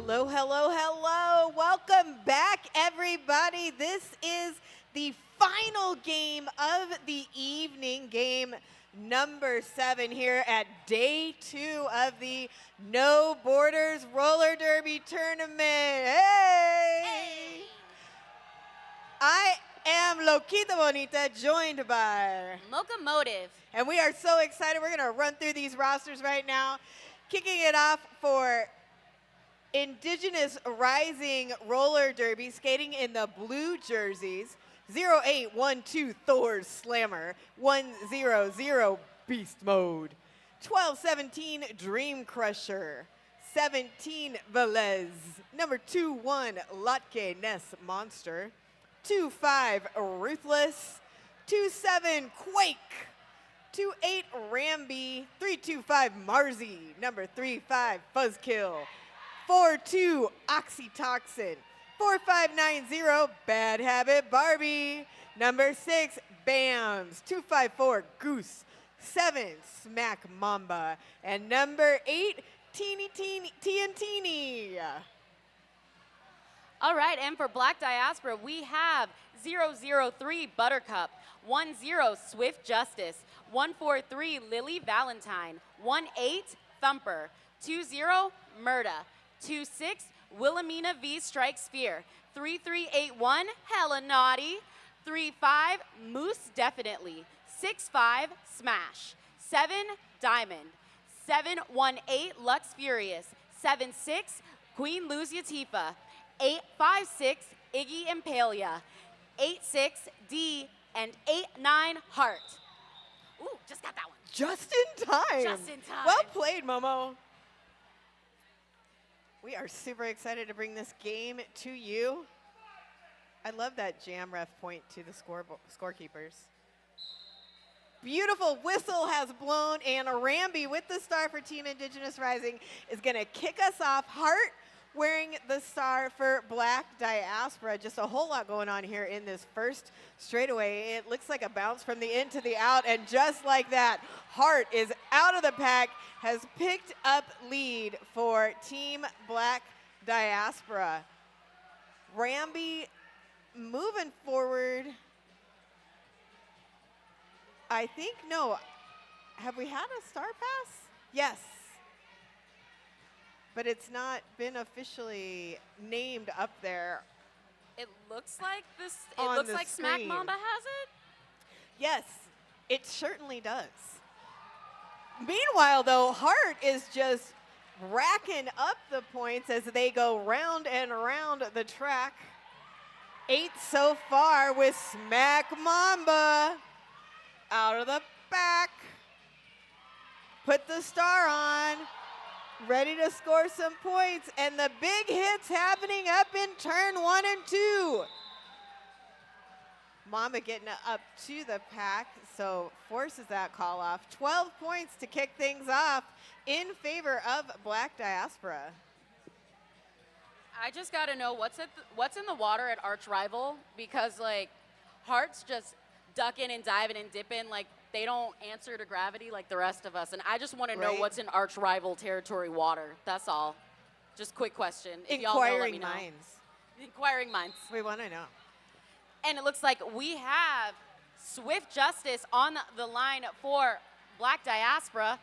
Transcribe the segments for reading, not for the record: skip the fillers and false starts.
Hello, hello, hello. Welcome back, everybody. This is the final game of the evening, game number 7 here at day 2 of the No Borders Roller Derby Tournament. Hey! I am Loquita Bonita, joined by Locomotive. And we are so excited. We're going to run through these rosters right now. Kicking it off for Indigenous Rising Roller Derby, skating in the blue jerseys. 0812 Thor's Slammer. 100 Beast Mode. 1217 Dream Crusher. 17 Velez. Number 21 Lotke Ness Monster. 25 Ruthless. 27 Quake. 28 Ramby. 325 Marzi. Number 35 Fuzzkill. 42 Oxytoxin. 4590 Bad Habit Barbie. Number 6 Bams. 254 Goose. 7 Smack Mamba. And number 8 Teeny Teeny. All right, and for Black Diaspora, we have 003 Buttercup, 10 Swift Justice, 143 Lily Valentine, 18 Thumper, 20 Murda, 26 Wilhelmina V Strike Spear, 3381 Hella Naughty, 35 Moose Definitely, 65 Smash, 7 Diamond, 718 Lux Furious, 76 Queen Luzia Tifa, 856 Iggy Impalia, 86 D, and 89 Heart. Ooh, just got that one. Just in time. Just in time. Well played, Momo. We are super excited to bring this game to you. I love that jam ref point to the scorekeepers. Beautiful whistle has blown, and Ramby with the star for Team Indigenous Rising is going to kick us off. Hart wearing the star for Black Diaspora. Just a whole lot going on here in this first straightaway. It looks like a bounce from the in to the out, and just like that, Hart is out of the pack, has picked up lead for Team Black Diaspora. Ramby moving forward. I think, no, have we had a star pass? Yes. But it's not been officially named up there. It looks like this. It On looks the like Smack screen. Mamba has it. Yes, it certainly does. Meanwhile, though, Hart is just racking up the points as they go round and round the track. 8 so far with Smack Mamba out of the back. Put the star on. Ready to score some points, and the big hits happening up in turn 1 and 2. Mamba getting up to the pack, so forces that call off. 12 points to kick things off in favor of Black Diaspora. I just got to know what's in the water at Arch Rival, because like Heart's just ducking and diving and dipping like they don't answer to gravity like the rest of us. And I just want to know what's in Arch Rival territory water. That's all. Just quick question. If y'all know, let me know. Inquiring minds. We want to know. And it looks like we have Swift Justice on the line for Black Diaspora.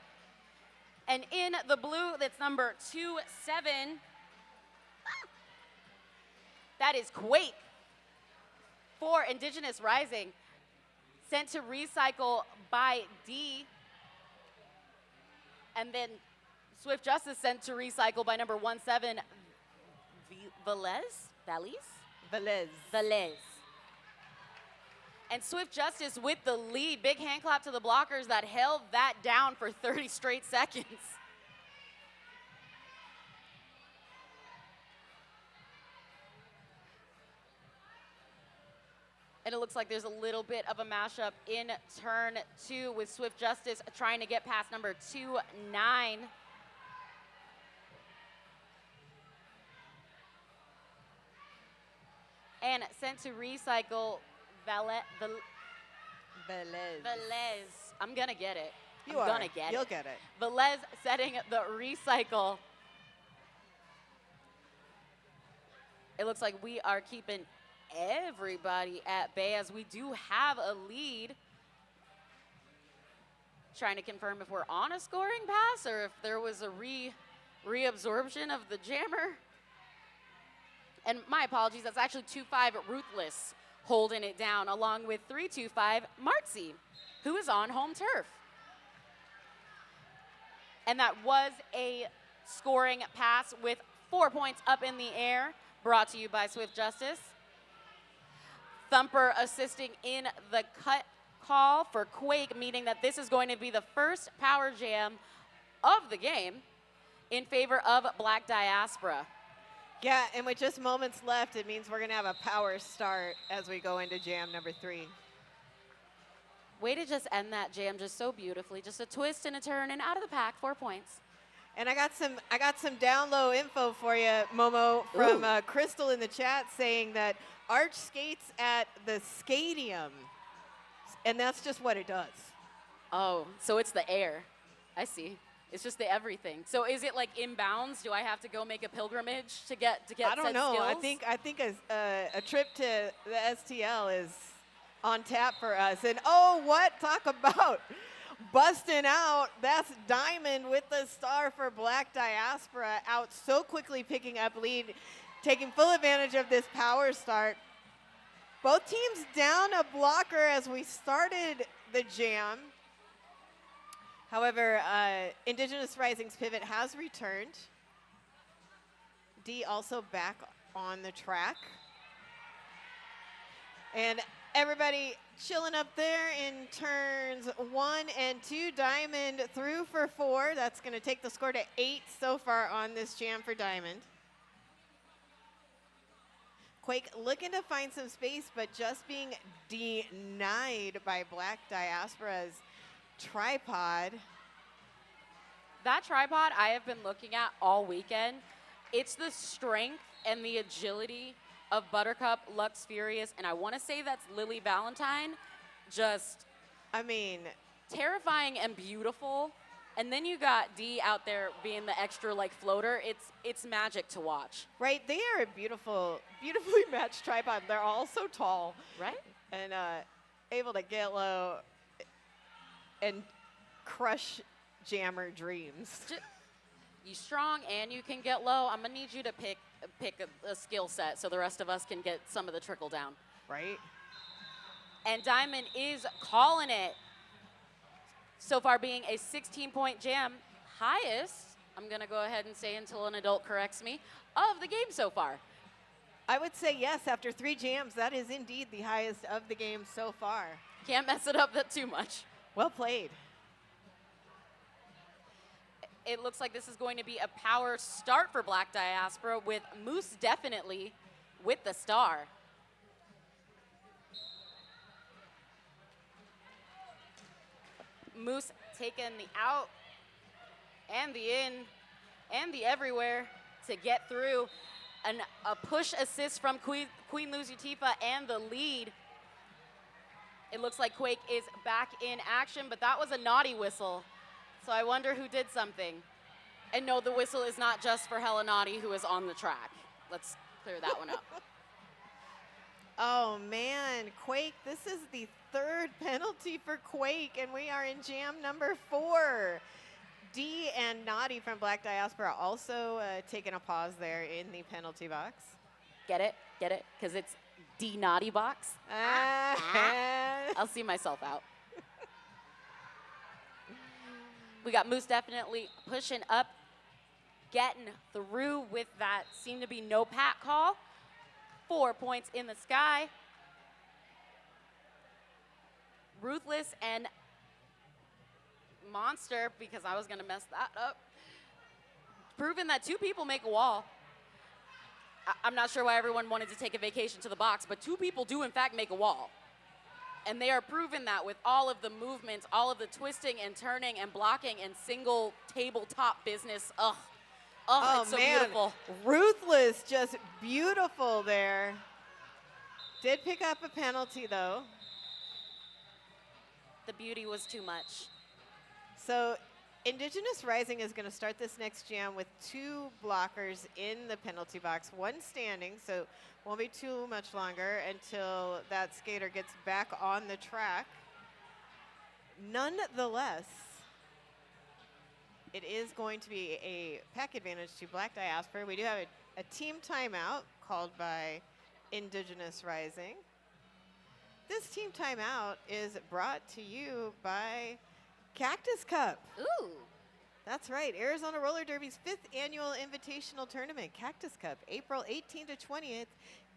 And in the blue, that's number 27. That is Quake for Indigenous Rising. Sent to recycle by D. And then Swift Justice sent to recycle by number 17, Velez. And Swift Justice with the lead. Big hand clap to the blockers that held that down for 30 straight seconds. And it looks like there's a little bit of a mashup in turn 2 with Swift Justice trying to get past number 29. And sent to recycle Velez. I'm gonna get it. You'll get it. Velez setting the recycle It looks like we are keeping everybody at bay as we do have a lead. Trying to confirm if we're on a scoring pass or if there was a reabsorption of the jammer. And my apologies, that's actually 2-5 Ruthless holding it down, along with 3-2-5 Martzi, who is on home turf. And that was a scoring pass with 4 points up in the air, brought to you by Swift Justice. Thumper assisting in the cut call for Quake, meaning that this is going to be the first power jam of the game in favor of Black Diaspora. Yeah, and with just moments left, it means we're going to have a power start as we go into jam number 3. Way to just end that jam just so beautifully. Just a twist and a turn and out of the pack, 4 points. And I got some down low info for you, Momo, from Crystal in the chat saying that Arch skates at the Skadium, and that's just what it does. Oh, so it's the air. I see. It's just the everything. So is it like inbounds? Do I have to go make a pilgrimage to get I don't said know. skills? I think a trip to the STL is on tap for us. And oh, what? Talk about busting out. That's Diamond with the star for Black Diaspora, out so quickly, picking up lead, taking full advantage of this power start. Both teams down a blocker as we started the jam. However, Indigenous Rising's pivot has returned. D also back on the track. And everybody chilling up there in turns 1 and 2. Diamond through for 4. That's going to take the score to 8 so far on this jam for Diamond. Quake looking to find some space, but just being denied by Black Diaspora's tripod. That tripod I have been looking at all weekend. It's the strength and the agility of Buttercup, Lux Furious, and I want to say that's Lily Valentine. Just, I mean, terrifying and beautiful. And then you got D out there being the extra like floater. It's magic to watch. Right, they are a beautifully matched tripod. They're all so tall. Right? And able to get low and crush jammer dreams. You strong and you can get low. I'm gonna need you to pick a skill set so the rest of us can get some of the trickle down. Right? And Diamond is calling it. So far being a 16-point jam, highest, I'm gonna go ahead and say until an adult corrects me, of the game so far. I would say yes, after 3 jams, that is indeed the highest of the game so far. Can't mess it up that too much. Well played. It looks like this is going to be a power start for Black Diaspora with Moose definitely with the star. Moose taking the out and the in and the everywhere to get through. A push assist from Queen Lucy Tifa and the lead. It looks like Quake is back in action, but that was a naughty whistle. So I wonder who did something. And no, the whistle is not just for Hella Naughty, who is on the track. Let's clear that one up. Oh man, Quake, this is the 3rd penalty for Quake, and we are in jam number 4. D and Naughty from Black Diaspora also taking a pause there in the penalty box. Get it? Get it? Because it's D Naughty box. I'll see myself out. We got Moose definitely pushing up, getting through with that seemed to be no pat call. 4 points in the sky. Ruthless and Monster, because I was going to mess that up, proving that 2 people make a wall. I'm not sure why everyone wanted to take a vacation to the box, but 2 people do in fact make a wall. And they are proving that with all of the movements, all of the twisting and turning and blocking and single tabletop business. Ugh. Oh, it's so man. beautiful. Ruthless, just beautiful there. Did pick up a penalty though. The beauty was too much. So Indigenous Rising is going to start this next jam with 2 blockers in the penalty box, 1 standing, so won't be too much longer until that skater gets back on the track. Nonetheless, it is going to be a pack advantage to Black Diaspora. We do have a team timeout called by Indigenous Rising. This team timeout is brought to you by Cactus Cup. Ooh. That's right, Arizona Roller Derby's 5th annual invitational tournament, Cactus Cup, April 18th to 20th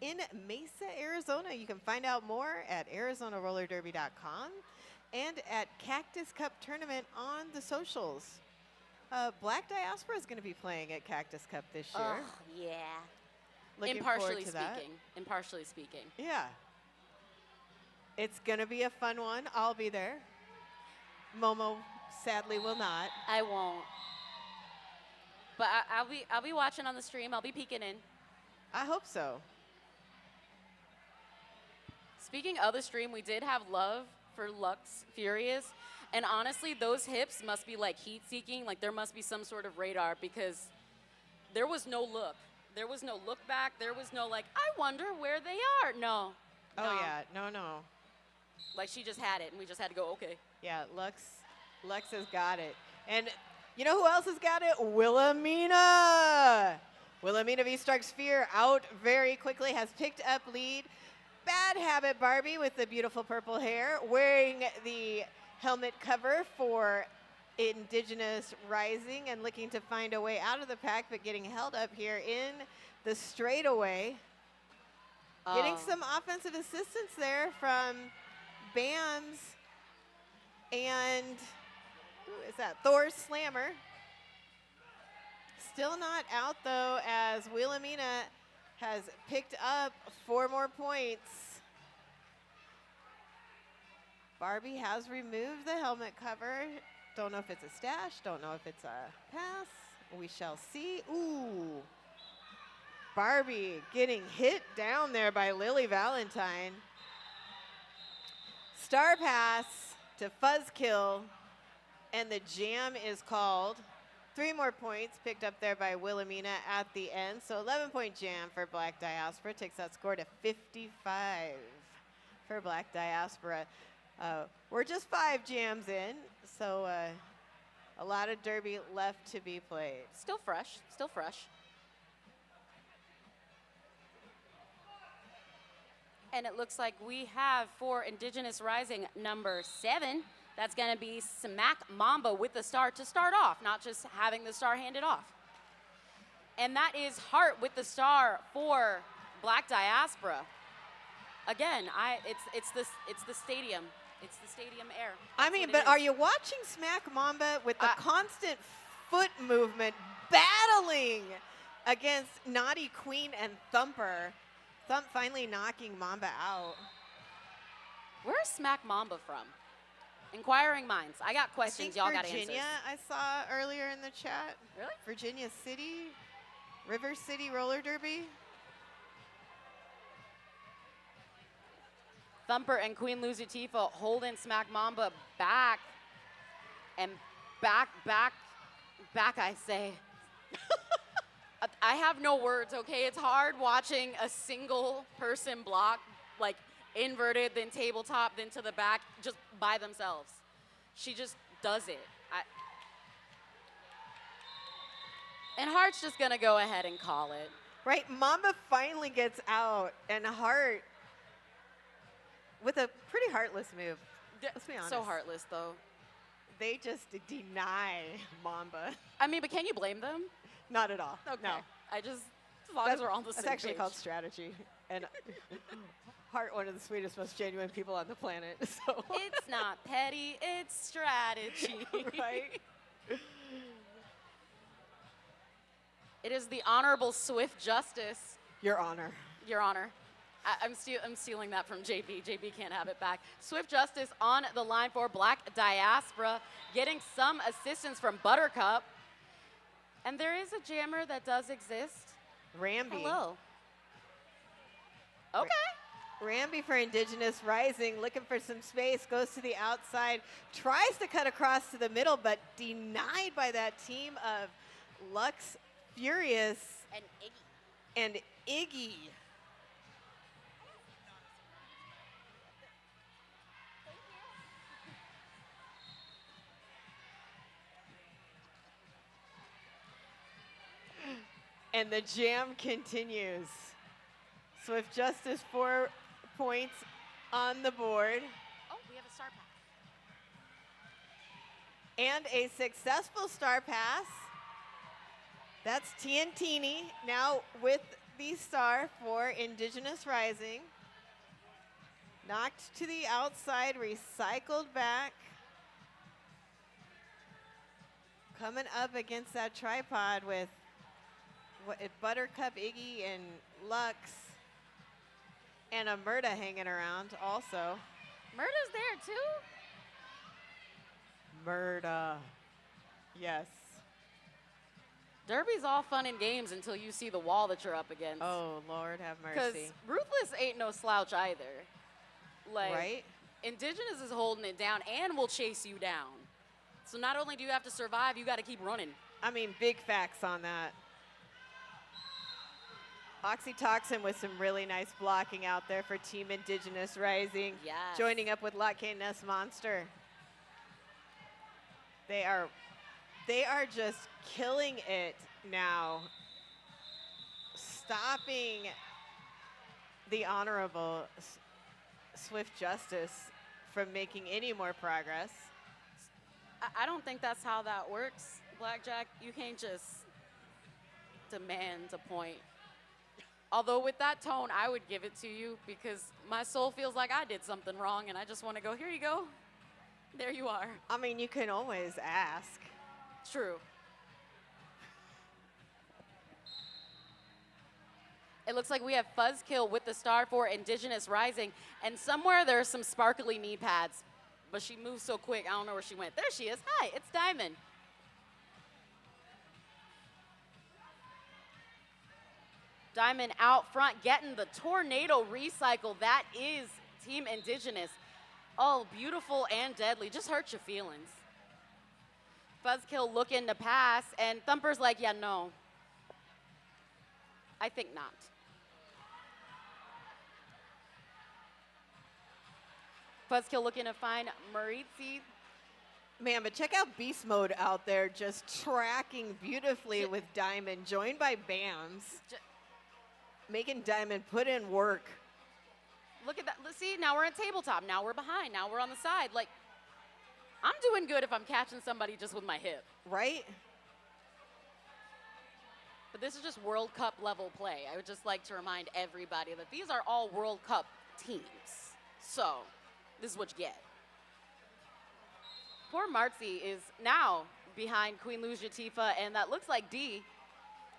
in Mesa, Arizona. You can find out more at ArizonaRollerDerby.com and at Cactus Cup Tournament on the socials. Black Diaspora is going to be playing at Cactus Cup this year. Oh, yeah. Looking Impartially forward to that. speaking. Impartially speaking. Yeah. It's going to be a fun one. I'll be there. Momo sadly will not. I won't. But I'll be watching on the stream. I'll be peeking in. I hope so. Speaking of the stream, we did have love for Lux Furious. And honestly, those hips must be like heat seeking. Like there must be some sort of radar because there was no look. There was no look back. There was no like, I wonder where they are. No. Oh, No. yeah. No. Like she just had it and we just had to go, okay. Yeah, Lux has got it. And you know who else has got it? Wilhelmina. Wilhelmina V. Stark Sphere out very quickly, has picked up lead. Bad Habit Barbie with the beautiful purple hair, wearing the helmet cover for Indigenous Rising and looking to find a way out of the pack, but getting held up here in the straightaway. Getting some offensive assistance there from Bams and who is that? Thor Slammer. Still not out though, as Wilhelmina has picked up 4 more points. Barbie has removed the helmet cover. Don't know if it's a stash, don't know if it's a pass. We shall see. Ooh. Barbie getting hit down there by Lily Valentine. Star pass to Fuzzkill, and the jam is called. 3 more points picked up there by Wilhelmina at the end. So 11-point jam for Black Diaspora. Takes that score to 55 for Black Diaspora. We're just 5 jams in, so a lot of derby left to be played. Still fresh, still fresh. And it looks like we have for Indigenous Rising number 7. That's going to be Smack Mamba with the star to start off, not just having the star handed off. And that is Hart with the star for Black Diaspora. Again, it's the stadium. It's the stadium air. I That's mean, what but it are is. you watching Smack Mamba with the constant foot movement battling against Naughty Queen and Thumper? Thump finally knocking Mamba out. Where's Smack Mamba from? Inquiring minds. I got questions. Y'all got answers. Virginia, I saw earlier in the chat. Really? Virginia City, River City Roller Derby. Thumper and Queen Luzutifa holding Smack Mamba back. And back, I say. I have no words, okay? It's hard watching a single person block, like inverted, then tabletop, then to the back, just by themselves. She just does it. And Hart's just gonna go ahead and call it. Right, Mamba finally gets out, and Hart with a pretty heartless move. Let's be honest. So heartless, though. They just deny Mamba. I mean, but can you blame them? Not at all. Okay. No. As long as we're on the same That's actually page. called strategy. And Hart, one of the sweetest, most genuine people on the planet. So It's not petty, it's strategy. right? It is the Honorable Swift Justice, Your Honor. Your Honor. I'm stealing that from JB. JB can't have it back. Swift Justice on the line for Black Diaspora, getting some assistance from Buttercup. And there is a jammer that does exist. Ramby. Hello. Okay. Ramby for Indigenous Rising, looking for some space, goes to the outside, tries to cut across to the middle, but denied by that team of Lux Furious And Iggy. and Iggy. And the jam continues. Swift Justice 4 points on the board. Oh, we have a star pass. And a successful star pass. That's Tiantini now with the star for Indigenous Rising. Knocked to the outside, recycled back. Coming up against that tripod with Buttercup, Iggy, and Lux. And a Murda hanging around also. Murda's there too? Murda. Yes. Derby's all fun and games until you see the wall that you're up against. Oh, Lord have Because mercy. Ruthless ain't no slouch either. Like, Right? Indigenous is holding it down and will chase you down. So not only do you have to survive, you got to keep running. I mean, big facts on that. Oxytoxin with some really nice blocking out there for Team Indigenous Rising. Yes. Joining up with Latke Ness Monster. They are just killing it now. Stopping the honorable Swift Justice from making any more progress. I don't think that's how that works, Blackjack. You can't just demand a point. Although with that tone, I would give it to you because my soul feels like I did something wrong and I just want to go, here you go. There you are. I mean, you can always ask. True. It looks like we have Fuzzkill with the star for Indigenous Rising, and somewhere there are some sparkly knee pads, but she moves so quick, I don't know where she went. There she is. Hi, it's Diamond. Diamond out front getting the tornado recycle. That is Team Indigenous. Oh, beautiful and deadly. Just hurt your feelings. Fuzzkill looking to pass, and Thumper's like, yeah, no. I think not. Fuzzkill looking to find Maritzi. Man, but check out Beast Mode out there just tracking beautifully with Diamond, joined by Bams. Making Diamond put in work. Look at that. See, now we're at tabletop. Now we're behind. Now we're on the side. Like, I'm doing good if I'm catching somebody just with my hip. Right? But this is just World Cup level play. I would just like to remind everybody that these are all World Cup teams. So, this is what you get. Poor Marzi is now behind Queen Lucia Tifa, and that looks like D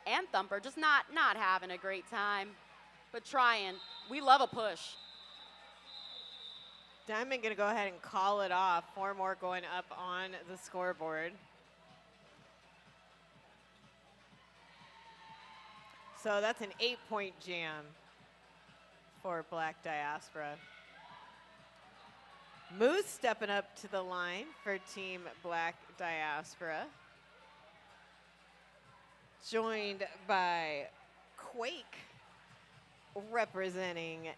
and Thumper just not having a great time, but trying. We love a push. Diamond gonna go ahead and call it off. 4 more going up on the scoreboard. So that's an 8-point jam for Black Diaspora. Moose stepping up to the line for Team Black Diaspora. Joined by Quake representing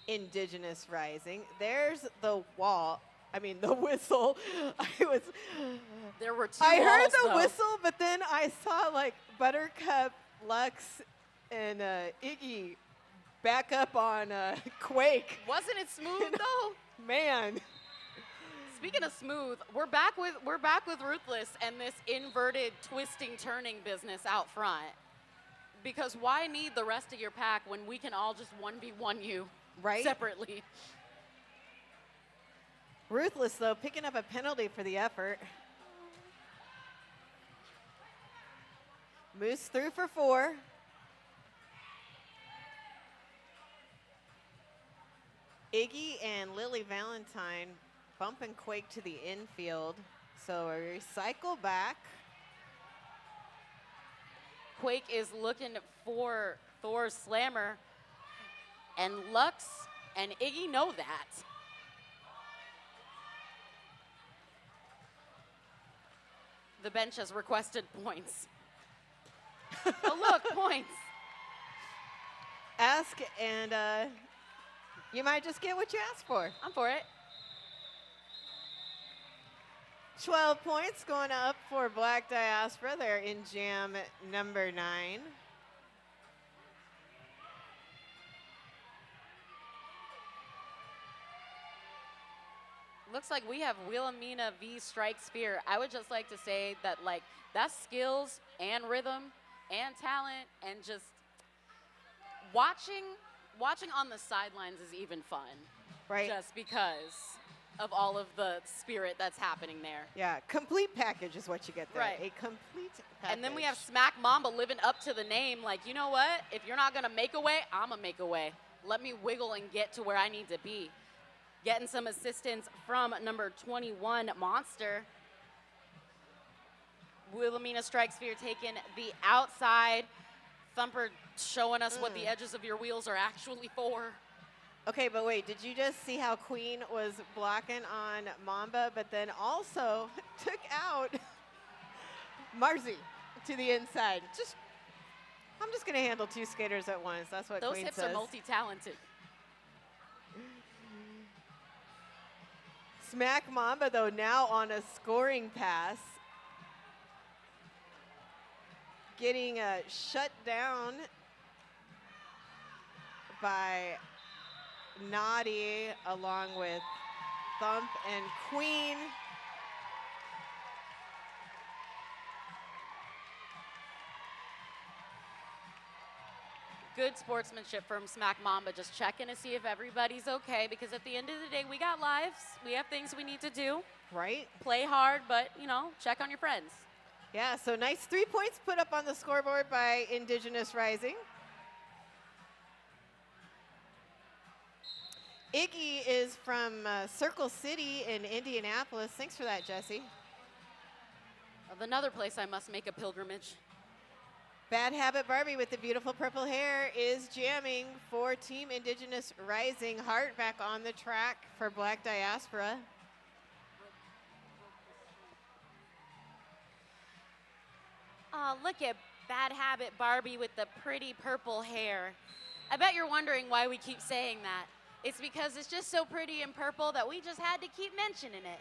Indigenous Rising. There's the wall. I mean, the whistle. There were two I heard walls, the though. whistle, but then I saw like Buttercup, Lux, and Iggy back up on Quake. Wasn't it smooth though? Man. Speaking of smooth, we're back with Ruthless and this inverted twisting turning business out front. Because why need the rest of your pack when we can all just 1v1 you Right? separately? Ruthless, though, picking up a penalty for the effort. Moose through for 4. Iggy and Lily Valentine bumping Quake to the infield. So a recycle back. Quake is looking for Thor's slammer, and Lux and Iggy know that. The bench has requested points. Oh, look, points. Ask, and you might just get what you asked for. I'm for it. 12 points going up for Black Diaspora. They're in jam number 9. Looks like we have Wilhelmina v. Strike Spear. I would just like to say that, like, that's skills and rhythm and talent, and just watching on the sidelines is even fun. Right. Just because of all of the spirit that's happening there. Yeah, complete package is what you get there. Right. A complete package. And then we have Smack Mamba living up to the name. Like, you know what? If you're not going to make a way, I'm going to make a way. Let me wiggle and get to where I need to be. Getting some assistance from number 21, Monster. Wilhelmina Strike Sphere taking the outside. Thumper showing us what the edges of your wheels are actually for. Okay, but wait, did you just see how Queen was blocking on Mamba, but then also took out Marzi to the inside? I'm just going to handle 2 skaters at once. That's what Those Queen hips says. are multi-talented. Smack Mamba, though, now on a scoring pass. Getting shut down by Naughty along with Thump and Queen. Good sportsmanship from Smack Mamba, just checking to see if everybody's okay, because at the end of the day, we got lives. We have things we need to do. Right? Play hard, but, check on your friends. Yeah, so nice 3 points put up on the scoreboard by Indigenous Rising. Iggy is from Circle City in Indianapolis. Thanks for that, Jesse. Of another place I must make a pilgrimage. Bad Habit Barbie with the beautiful purple hair is jamming for Team Indigenous Rising. Hart back on the track for Black Diaspora. Oh, look at Bad Habit Barbie with the pretty purple hair. I bet you're wondering why we keep saying that. It's because it's just so pretty and purple that we just had to keep mentioning it.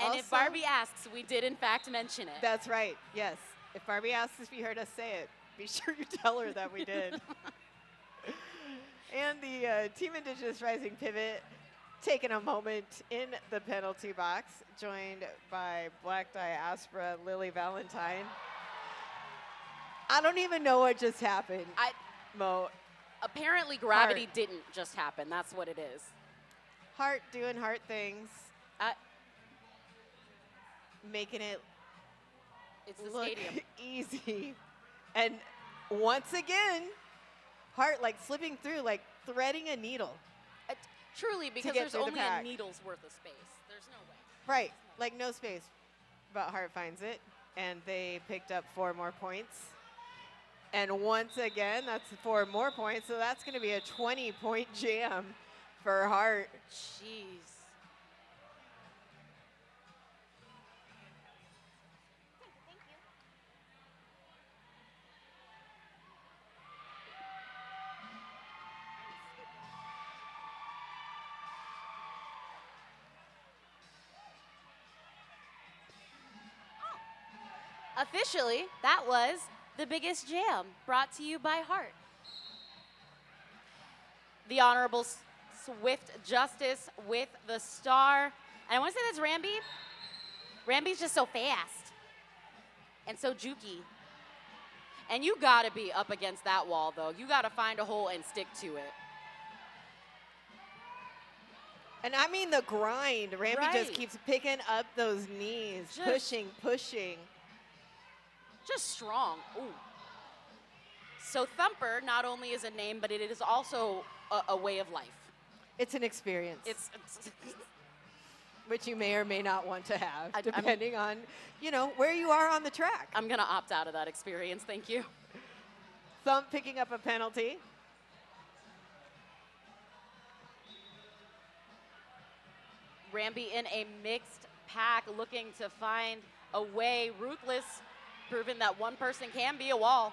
And if Also- Barbie asks, we did in fact mention it. That's right, yes. If Barbie asks if you heard us say it, be sure you tell her that we did. And the Team Indigenous Rising pivot taking a moment in the penalty box, joined by Black Diaspora, Lily Valentine. I don't even know what just happened, Mo. Apparently gravity Hart. didn't just happen. That's what it is. Hart doing Hart things, Uh, making it it's the look stadium. easy. And once again, Hart like slipping through, like threading a needle. Truly, because get there's through the only a pack. needle's worth of space. There's no way. Right, like no space. But Hart finds it, and they picked up 4 more points. And once again, that's 4 more points, so that's going to be a 20-point jam for Hart. Jeez. Officially, that was the biggest jam, brought to you by Hart. The Honorable Swift Justice with the star. And I want to say that's Ramby. Ramby's just so fast and so jukey. And you got to be up against that wall, though. You got to find a hole and stick to it. And I mean the grind. Ramby just Right. keeps picking up those knees, Just- pushing. Just strong. Ooh. So Thumper not only is a name, but it is also a way of life. It's an experience, It's which you may or may not want to have, I'm- depending on, where you are on the track. I'm going to opt out of that experience. Thank you. Thump picking up a penalty. Ramby in a mixed pack looking to find a way. Ruthless, proving that one person can be a wall.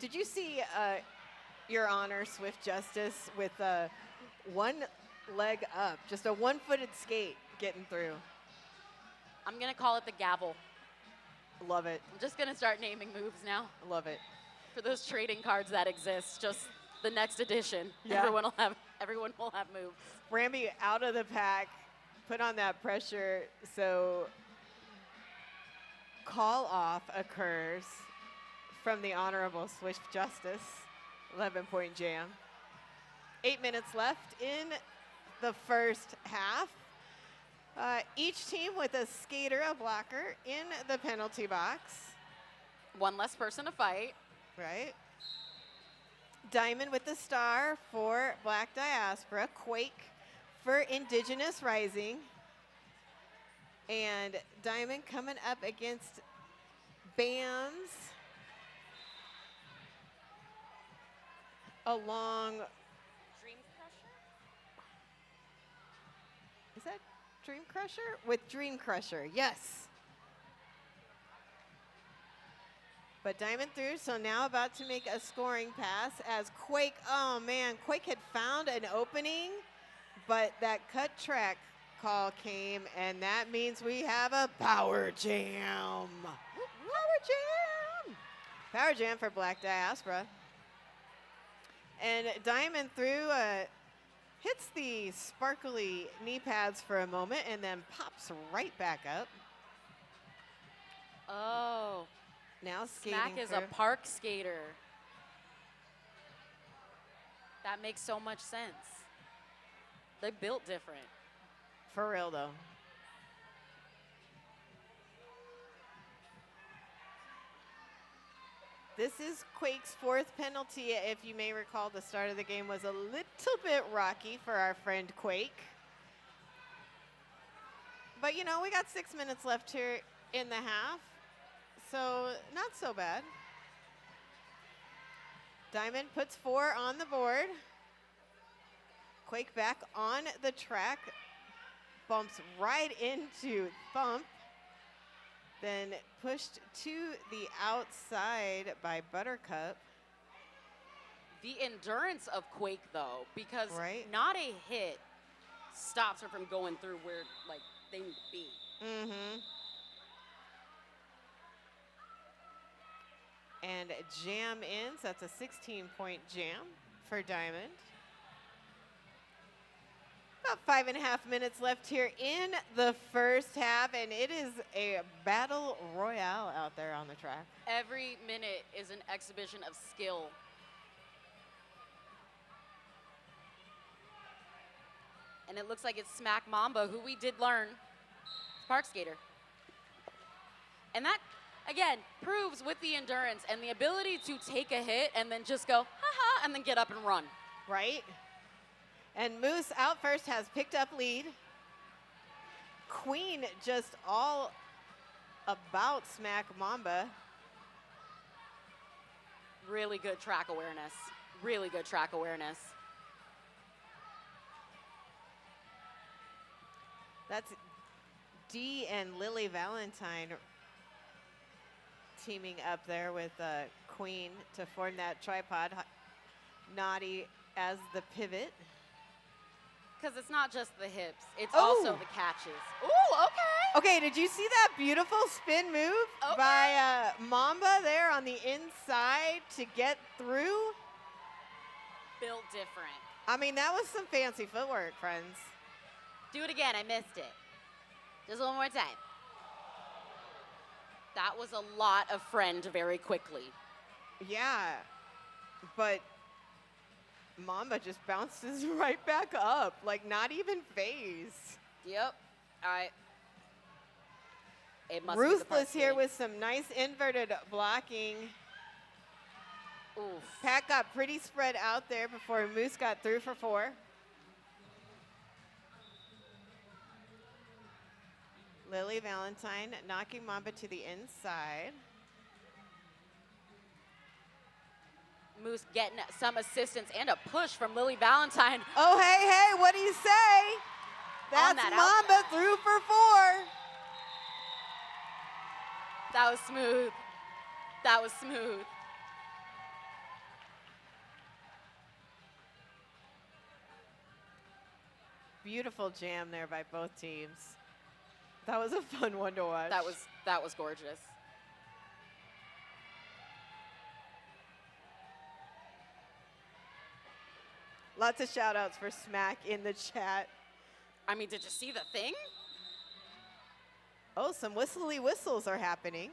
Did you see Your Honor Swift Justice with one leg up, just a one-footed skate getting through? I'm going to call it the gavel. Love it. I'm just going to start naming moves now. Love it. For those trading cards that exist, just the next edition. Yeah. Everyone will have moves. Ramby out of the pack, put on that pressure, so call off occurs from the Honorable Swift Justice, 11-point jam. 8 minutes left in the first half. Each team with a skater, a blocker, in the penalty box. One less person to fight. Right. Diamond with the star for Black Diaspora. Quake for Indigenous Rising. And Diamond coming up against Bands along. Dream Crusher? Is that Dream Crusher? With Dream Crusher, yes. But Diamond through, so now about to make a scoring pass as Quake, oh man, Quake had found an opening, but that cut track call came, and that means we have a power jam. Power jam! Power jam for Black Diaspora. And Diamond through, hits the sparkly knee pads for a moment and then pops right back up. Oh. Now skating Smack is through. a park skater. That makes so much sense. They built different. For real, though. This is Quake's fourth penalty. If you may recall, the start of the game was a little bit rocky for our friend Quake. But, you know, we got 6 minutes left here in the half, so not so bad. Diamond puts 4 on the board. Quake back on the track, bumps right into Thump, then pushed to the outside by Buttercup. The endurance of Quake, though, because Right. not a hit stops her from going through where, like, they need to be. Mm-hmm. And jam ends. That's a 16-point jam for Diamond. About 5.5 minutes left here in the first half, and it is a battle royale out there on the track. Every minute is an exhibition of skill. And it looks like it's Smack Mamba, who we did learn. Park skater. And that, again, proves with the endurance and the ability to take a hit and then just go, ha-ha, and then get up and run. Right? And Moose out first has picked up lead. Queen just all about Smack Mamba. Really good track awareness. Really good track awareness. That's Dee and Lily Valentine teaming up there with Queen to form that tripod. Naughty as the pivot. Because it's not just the hips, it's Oh. also the catches. Ooh, okay. Okay, did you see that beautiful spin move by Mamba there on the inside to get through? Built different. I mean, that was some fancy footwork, friends. Do it again, I missed it. Just one more time. That was a lot of friend very quickly. Yeah, but Mamba just bounces right back up, like not even phased. Yep. All right. It must be the Ruthless park here skating. with some nice inverted blocking. Oof. Pack got pretty spread out there before Moose got through for 4. Lily Valentine knocking Mamba to the inside. Moose getting some assistance and a push from Lily Valentine. Oh, hey, what do you say? That's that Mamba through for 4. That was smooth. That was smooth. Beautiful jam there by both teams. That was a fun one to watch. That was gorgeous. Lots of shout outs for Smack in the chat. I mean, did you see the thing? Oh, some whistly whistles are happening.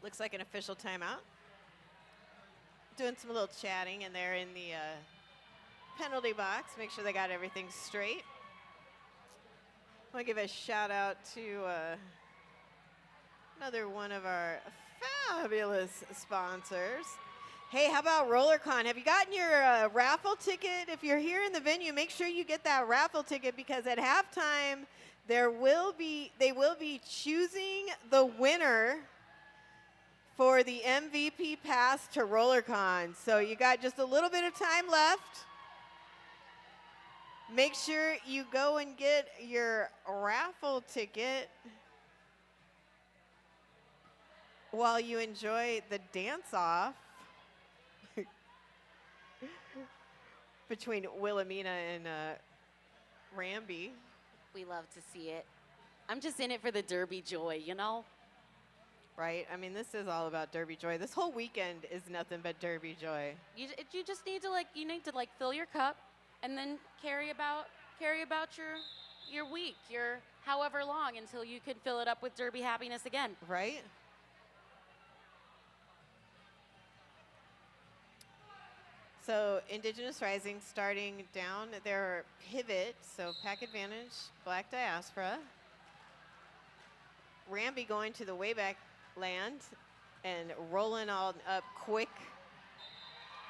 Looks like an official timeout. Doing some little chatting, and they're in the penalty box. Make sure they got everything straight. I want to give a shout out to another one of our fabulous sponsors. Hey, how about RollerCon? Have you gotten your raffle ticket? If you're here in the venue, make sure you get that raffle ticket, because at halftime they will be choosing the winner for the MVP pass to RollerCon. So you got just a little bit of time left. Make sure you go and get your raffle ticket while you enjoy the dance-off between Wilhelmina and Ramby. We love to see it. I'm just in it for the Derby joy, you know? Right? I mean, this is all about Derby joy. This whole weekend is nothing but Derby joy. You just need to fill your cup and then carry about your week, your however long, until you can fill it up with Derby happiness again. Right? So Indigenous Rising starting down their pivot. So pack advantage, Black Diaspora. Ramby going to the way back land and rolling on up quick.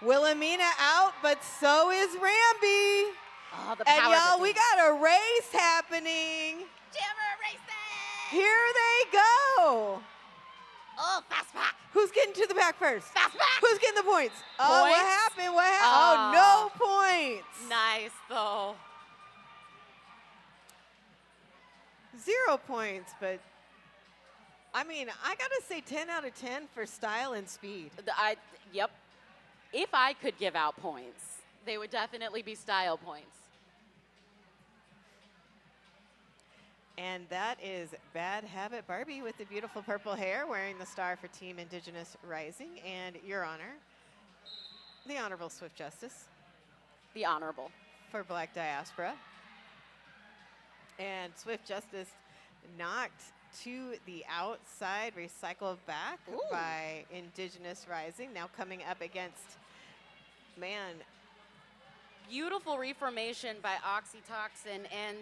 Wilhelmina out, but so is Ramby. Oh, the And power of y'all, the we thing. got a race happening. Jammer racing! Here they go. Oh, fast back! Who's getting to the back first? Fast back! Who's getting the points? Oh, what Points? happened? What happened? Oh, no points. Nice, though. 0 points, but I mean, I gotta say 10 out of 10 for style and speed. Yep. If I could give out points, they would definitely be style points. And that is Bad Habit Barbie with the beautiful purple hair, wearing the star for Team Indigenous Rising. And Your Honor, the Honorable Swift Justice The honorable. for Black Diaspora. And Swift Justice knocked to the outside, recycled back Ooh. by Indigenous Rising. Now coming up against, man, Beautiful reformation by Oxytocin, and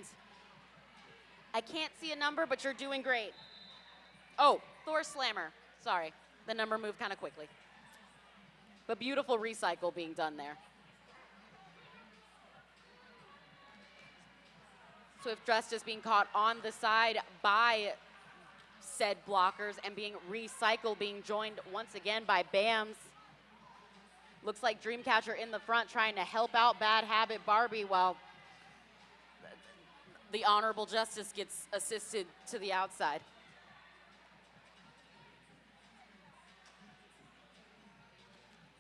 I can't see a number, but you're doing great. Oh, Thor Slammer. Sorry, the number moved kind of quickly. But beautiful recycle being done there. Swift Justice being caught on the side by said blockers and being recycled, being joined once again by BAMS. Looks like Dreamcatcher in the front trying to help out Bad Habit Barbie, while the Honorable Justice gets assisted to the outside.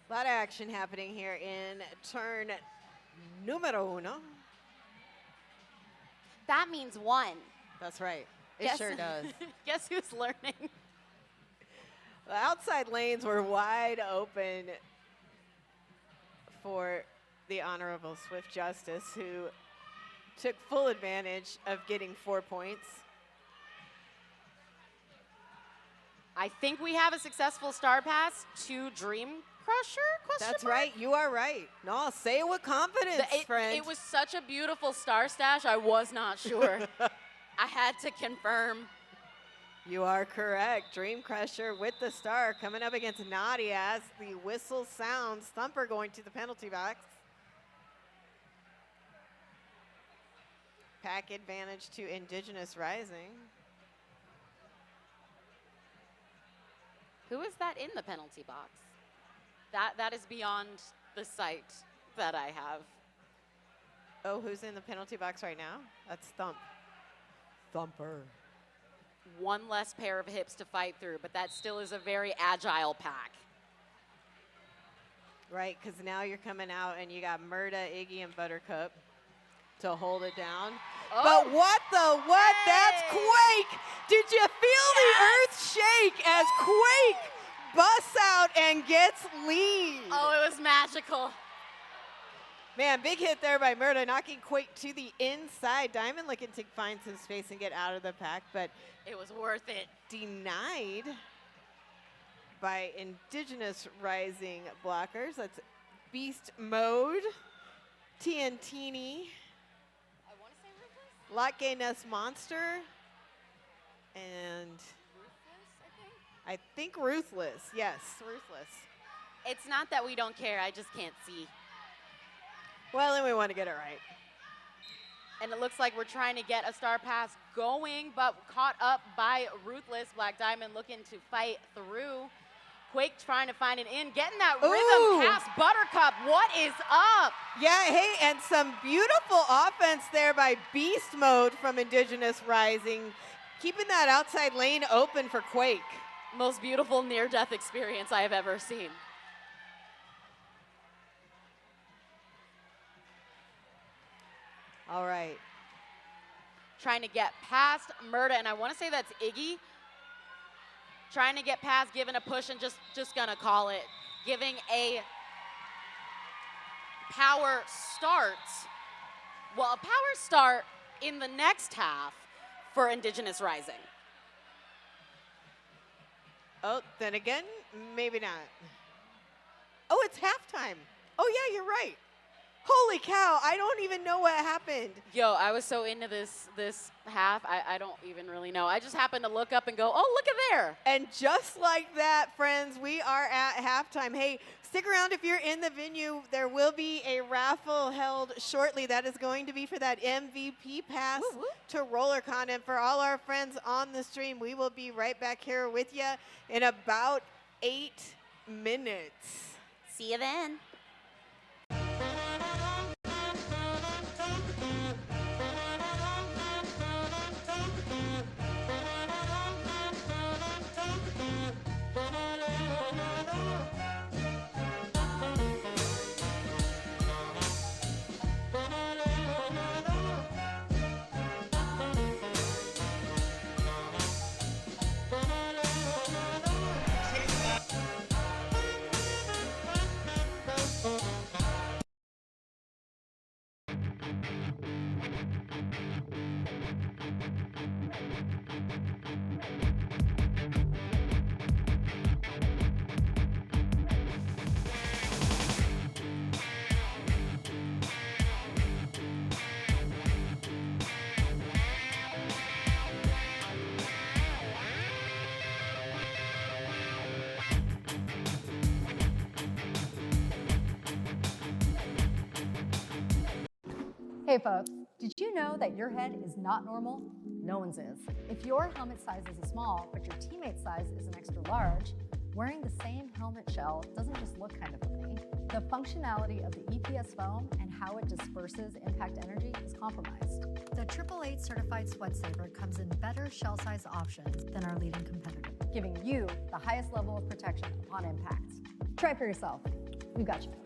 a lot of action happening here in turn numero uno. That means one. That's right. It Guess- sure does. Guess who's learning? The outside lanes were wide open for the Honorable Swift Justice, who took full advantage of getting 4 points. I think we have a successful star pass to Dream Crusher? That's mark? right. You are right. No, I'll say it with confidence, friend. It was such a beautiful star stash, I was not sure. I had to confirm. You are correct. Dream Crusher with the star coming up against Nadia as the whistle sounds. Thumper going to the penalty box. Pack advantage to Indigenous Rising. Who is that in the penalty box? That is beyond the sight that I have. Oh, who's in the penalty box right now? That's Thumper. One less pair of hips to fight through, but that still is a very agile pack. Right, because now you're coming out and you got Murda, Iggy, and Buttercup to hold it down. Oh. But what the what? Hey. That's Quake! Did you feel the earth shake as Quake busts out and gets lead? Oh, it was magical. Man, big hit there by Murda, knocking Quake to the inside. Diamond looking to find some space and get out of the pack, but it was worth it. Denied by Indigenous Rising blockers. That's Beast Mode, Tiantini, I want to say Ruthless? Lakenas Monster, and Ruthless, I think Ruthless. Yes, Ruthless. It's not that we don't care, I just can't see. Well, then we want to get it right. And it looks like we're trying to get a star pass going, but caught up by Ruthless. Black Diamond looking to fight through. Quake trying to find an in, getting that Ooh. rhythm past Buttercup. What is up? Yeah, hey, and some beautiful offense there by Beast Mode from Indigenous Rising, keeping that outside lane open for Quake. Most beautiful near-death experience I have ever seen. All right. Trying to get past Murda, and I want to say that's Iggy. Trying to get past, giving a push, and just gonna call it. Giving a power start. Well, a power start in the next half for Indigenous Rising. Oh, then again, maybe not. Oh, it's halftime. Oh, yeah, you're right. Holy cow, I don't even know what happened. Yo, I was so into this half, I don't even really know. I just happened to look up and go, oh, look at there. And just like that, friends, we are at halftime. Hey, stick around if you're in the venue. There will be a raffle held shortly. That is going to be for that MVP pass Woo, woo. to RollerCon. And for all our friends on the stream, we will be right back here with you in about 8 minutes. See you then. Hey folks, did you know that your head is not normal? No one's is. If your helmet size is a small, but your teammate's size is an extra large, wearing the same helmet shell doesn't just look kind of funny. The functionality of the EPS foam and how it disperses impact energy is compromised. The 888 certified sweat saver comes in better shell size options than our leading competitor, giving you the highest level of protection upon impact. Try it for yourself. We've got you covered.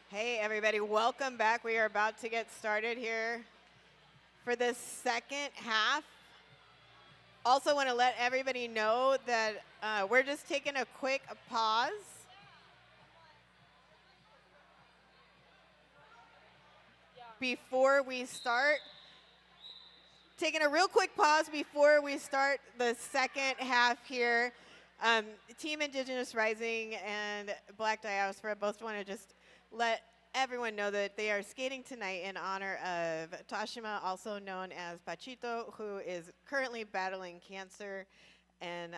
Hey, everybody, welcome back. We are about to get started here for the second half. Also want to let everybody know that we're just taking a quick pause. Before we start. Taking a real quick pause before we start the second half here. Team Indigenous Rising and Black Diaspora both want to just let everyone know that they are skating tonight in honor of Tashima, also known as Pachito, who is currently battling cancer. And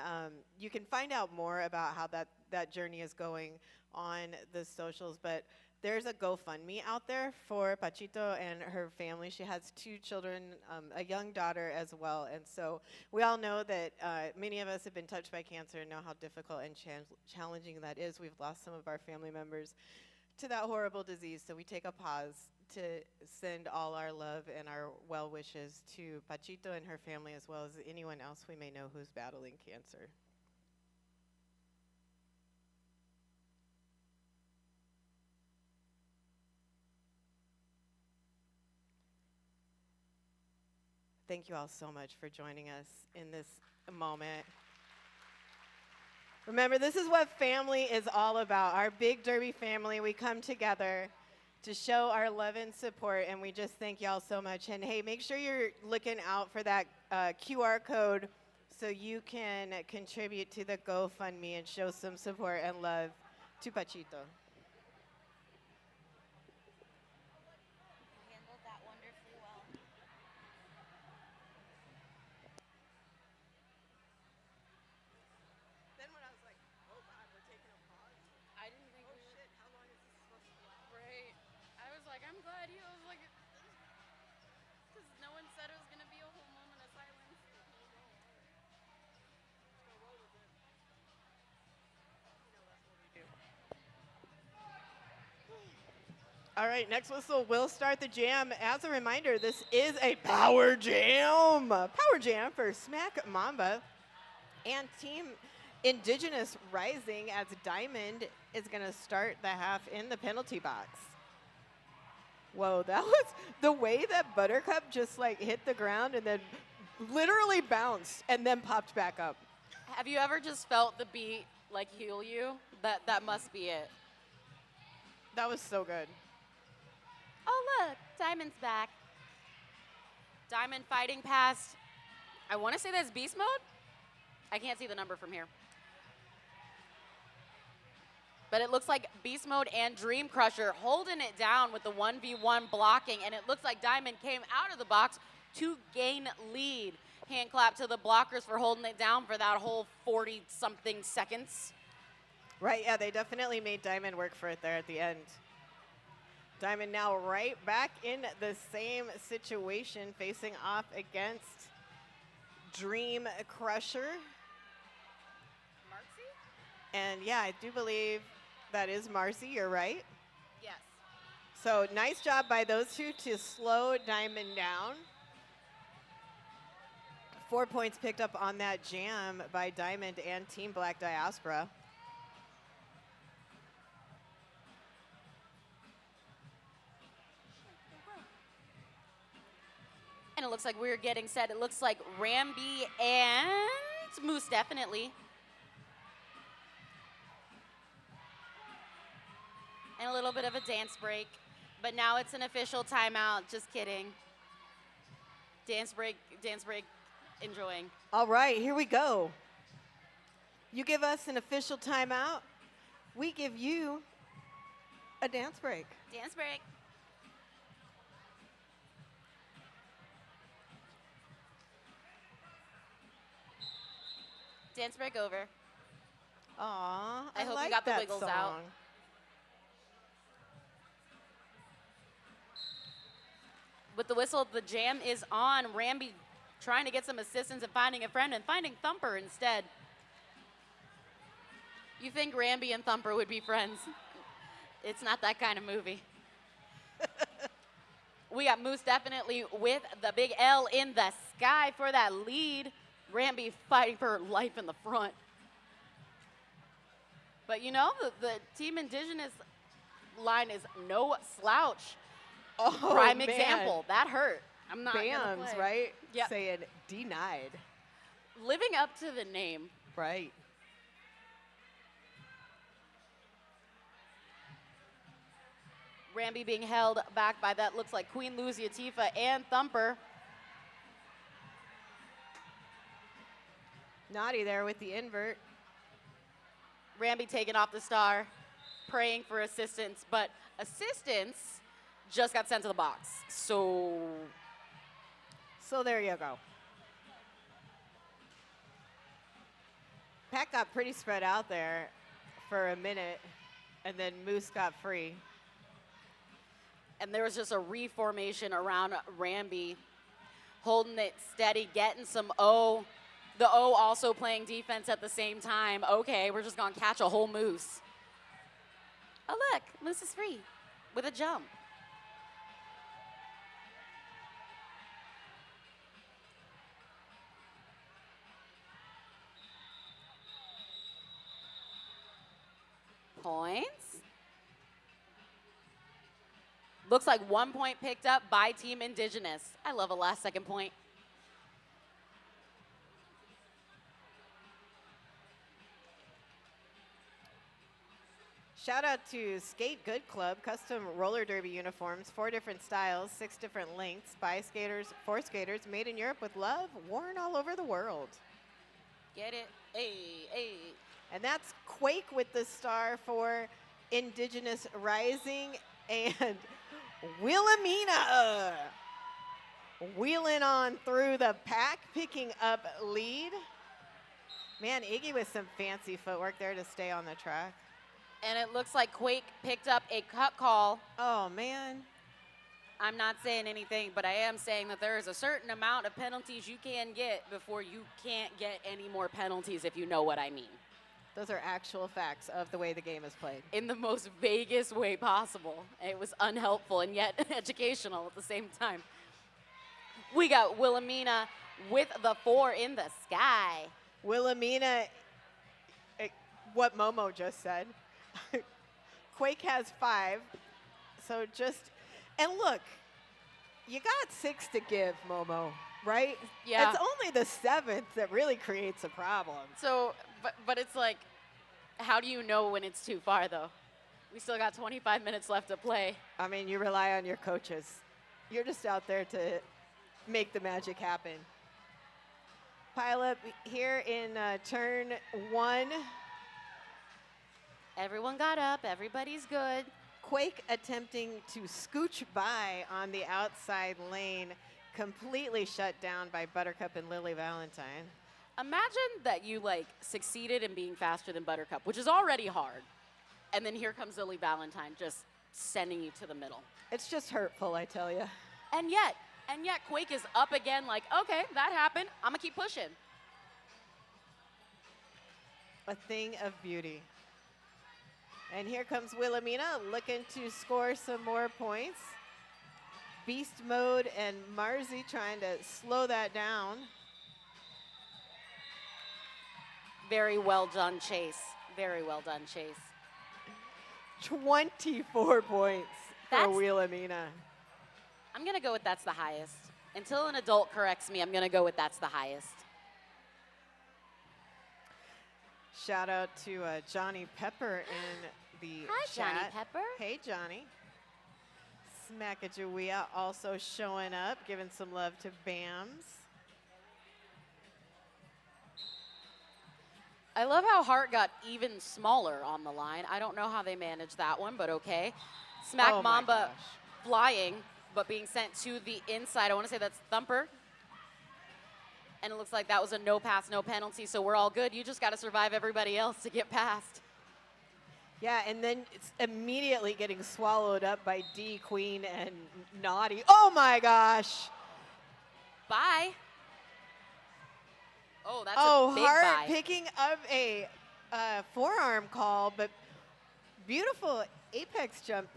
you can find out more about how that journey is going on the socials. But there's a GoFundMe out there for Pachito and her family. She has 2 children, a young daughter as well. And so we all know that many of us have been touched by cancer and know how difficult and challenging that is. We've lost some of our family members to that horrible disease. So we take a pause to send all our love and our well wishes to Pachito and her family, as well as anyone else we may know who's battling cancer. Thank you all so much for joining us in this moment. Remember, this is what family is all about. Our big Derby family, we come together to show our love and support, and we just thank y'all so much. And hey, make sure you're looking out for that QR code so you can contribute to the GoFundMe and show some support and love to Pachito. Handled that wonderfully well. Then when I was like, oh God, we're taking a pause. I didn't think Oh shit, how long is this supposed to last? Right. I was like, I'm glad he was like, because no one said it was going to be a whole moment of silence. All right, next whistle will start the jam. As a reminder, this is a power jam. Power jam for Smack Mamba and Team Indigenous Rising, as Diamond is going to start the half in the penalty box. Whoa, that was the way that Buttercup just like hit the ground and then literally bounced and then popped back up. Have you ever just felt the beat like heal you? That must be it. That was so good. Oh, look, Diamond's back. Diamond fighting past, I want to say that's beast mode? I can't see the number from here. But it looks like beast mode and Dream Crusher holding it down with the 1v1 blocking, and it looks like Diamond came out of the box to gain lead. Hand clap to the blockers for holding it down for that whole 40-something seconds. Right, yeah, they definitely made Diamond work for it there at the end. Diamond now right back in the same situation, facing off against Dream Crusher. Marcy? And yeah, I do believe that is Marcy, you're right. Yes. So nice job by those 2 to slow Diamond down. 4 points picked up on that jam by Diamond and Team Black Diaspora. And it looks like we're getting set. It looks like Ramby and Moose definitely. And a little bit of a dance break. But now it's an official timeout. Just kidding. Dance break, enjoying. All right, here we go. You give us an official timeout. We give you a dance break. Dance break. Dance break over. Aw, I hope you like got the that wiggles song. out. With the whistle, the jam is on. Ramby trying to get some assistance and finding a friend and finding Thumper instead. You think Ramby and Thumper would be friends? It's not that kind of movie. We got Moose definitely with the big L in the sky for that lead. Ramby fighting for her life in the front. But you know, the Team Indigenous line is no slouch. Oh, Prime man. example. That hurt. I'm not gonna Bams, play. right? Yep. Saying denied. Living up to the name. Right. Ramby being held back by that looks like Queen Luzia Tifa and Thumper. Naughty there with the invert. Ramby taking off the star. praying for assistance, but assistance just got sent to the box. So there you go. Pack got pretty spread out there for a minute, and then Moose got free. and there was just a reformation around Ramby, holding it steady, getting some O. The O also playing defense at the same time. Okay, we're just going to catch a whole Moose. Oh, look, Moose is free with a jump. Points. Looks like 1 point picked up by Team Indigenous. I love a last-second point. Shout out to Skate Good Club, custom roller derby uniforms, 4 different styles, 6 different lengths, by skaters, for skaters, made in Europe with love, worn all over the world. Get it? Hey, hey. And that's Quake with the star for Indigenous Rising, and Wilhelmina wheeling on through the pack, picking up lead. Man, Iggy with some fancy footwork there to stay on the track. And it looks like Quake picked up a cut call. Oh, man. I'm not saying anything, but I am saying that there is a certain amount of penalties you can get before you can't get any more penalties, if you know what I mean. Those are actual facts of the way the game is played. In the most vaguest way possible. It was unhelpful and yet educational at the same time. We got Wilhelmina with the 4 in the sky. Wilhelmina, what Momo just said. Quake has 5, so just, and look, you got 6 to give, Momo, right? Yeah. It's only the 7th that really creates a problem. So, but it's like, how do you know when it's too far, though? We still got 25 minutes left to play. I mean, you rely on your coaches. You're just out there to make the magic happen. Pile up here in turn 1. Everyone got up. Everybody's good. Quake attempting to scooch by on the outside lane, completely shut down by Buttercup and Lily Valentine. Imagine that you succeeded in being faster than Buttercup, which is already hard. And then here comes Lily Valentine just sending you to the middle. It's just hurtful, I tell you. And yet Quake is up again okay, that happened. I'm going to keep pushing. A thing of beauty. And here comes Wilhelmina looking to score some more points. Beast Mode and Marzi trying to slow that down. Very well done, Chase. Very well done, Chase. 24 points for Wilhelmina. I'm going to go with that's the highest. Until an adult corrects me, I'm going to go with that's the highest. Shout out to Johnny Pepper in the Hi, chat. Johnny Pepper. Hey, Johnny. Smackajawea also showing up, giving some love to Bams. I love how Hart got even smaller on the line. I don't know how they managed that one, but okay. Smack Oh my Mamba gosh. flying, but being sent to the inside. I want to say that's Thumper. And it looks like that was a no pass, no penalty, so we're all good. You just got to survive everybody else to get past. Yeah, and then it's immediately getting swallowed up by D, Queen, and Naughty. Oh my gosh. Bye. Oh, that's a big Hart bye. picking up a forearm call, but beautiful apex jump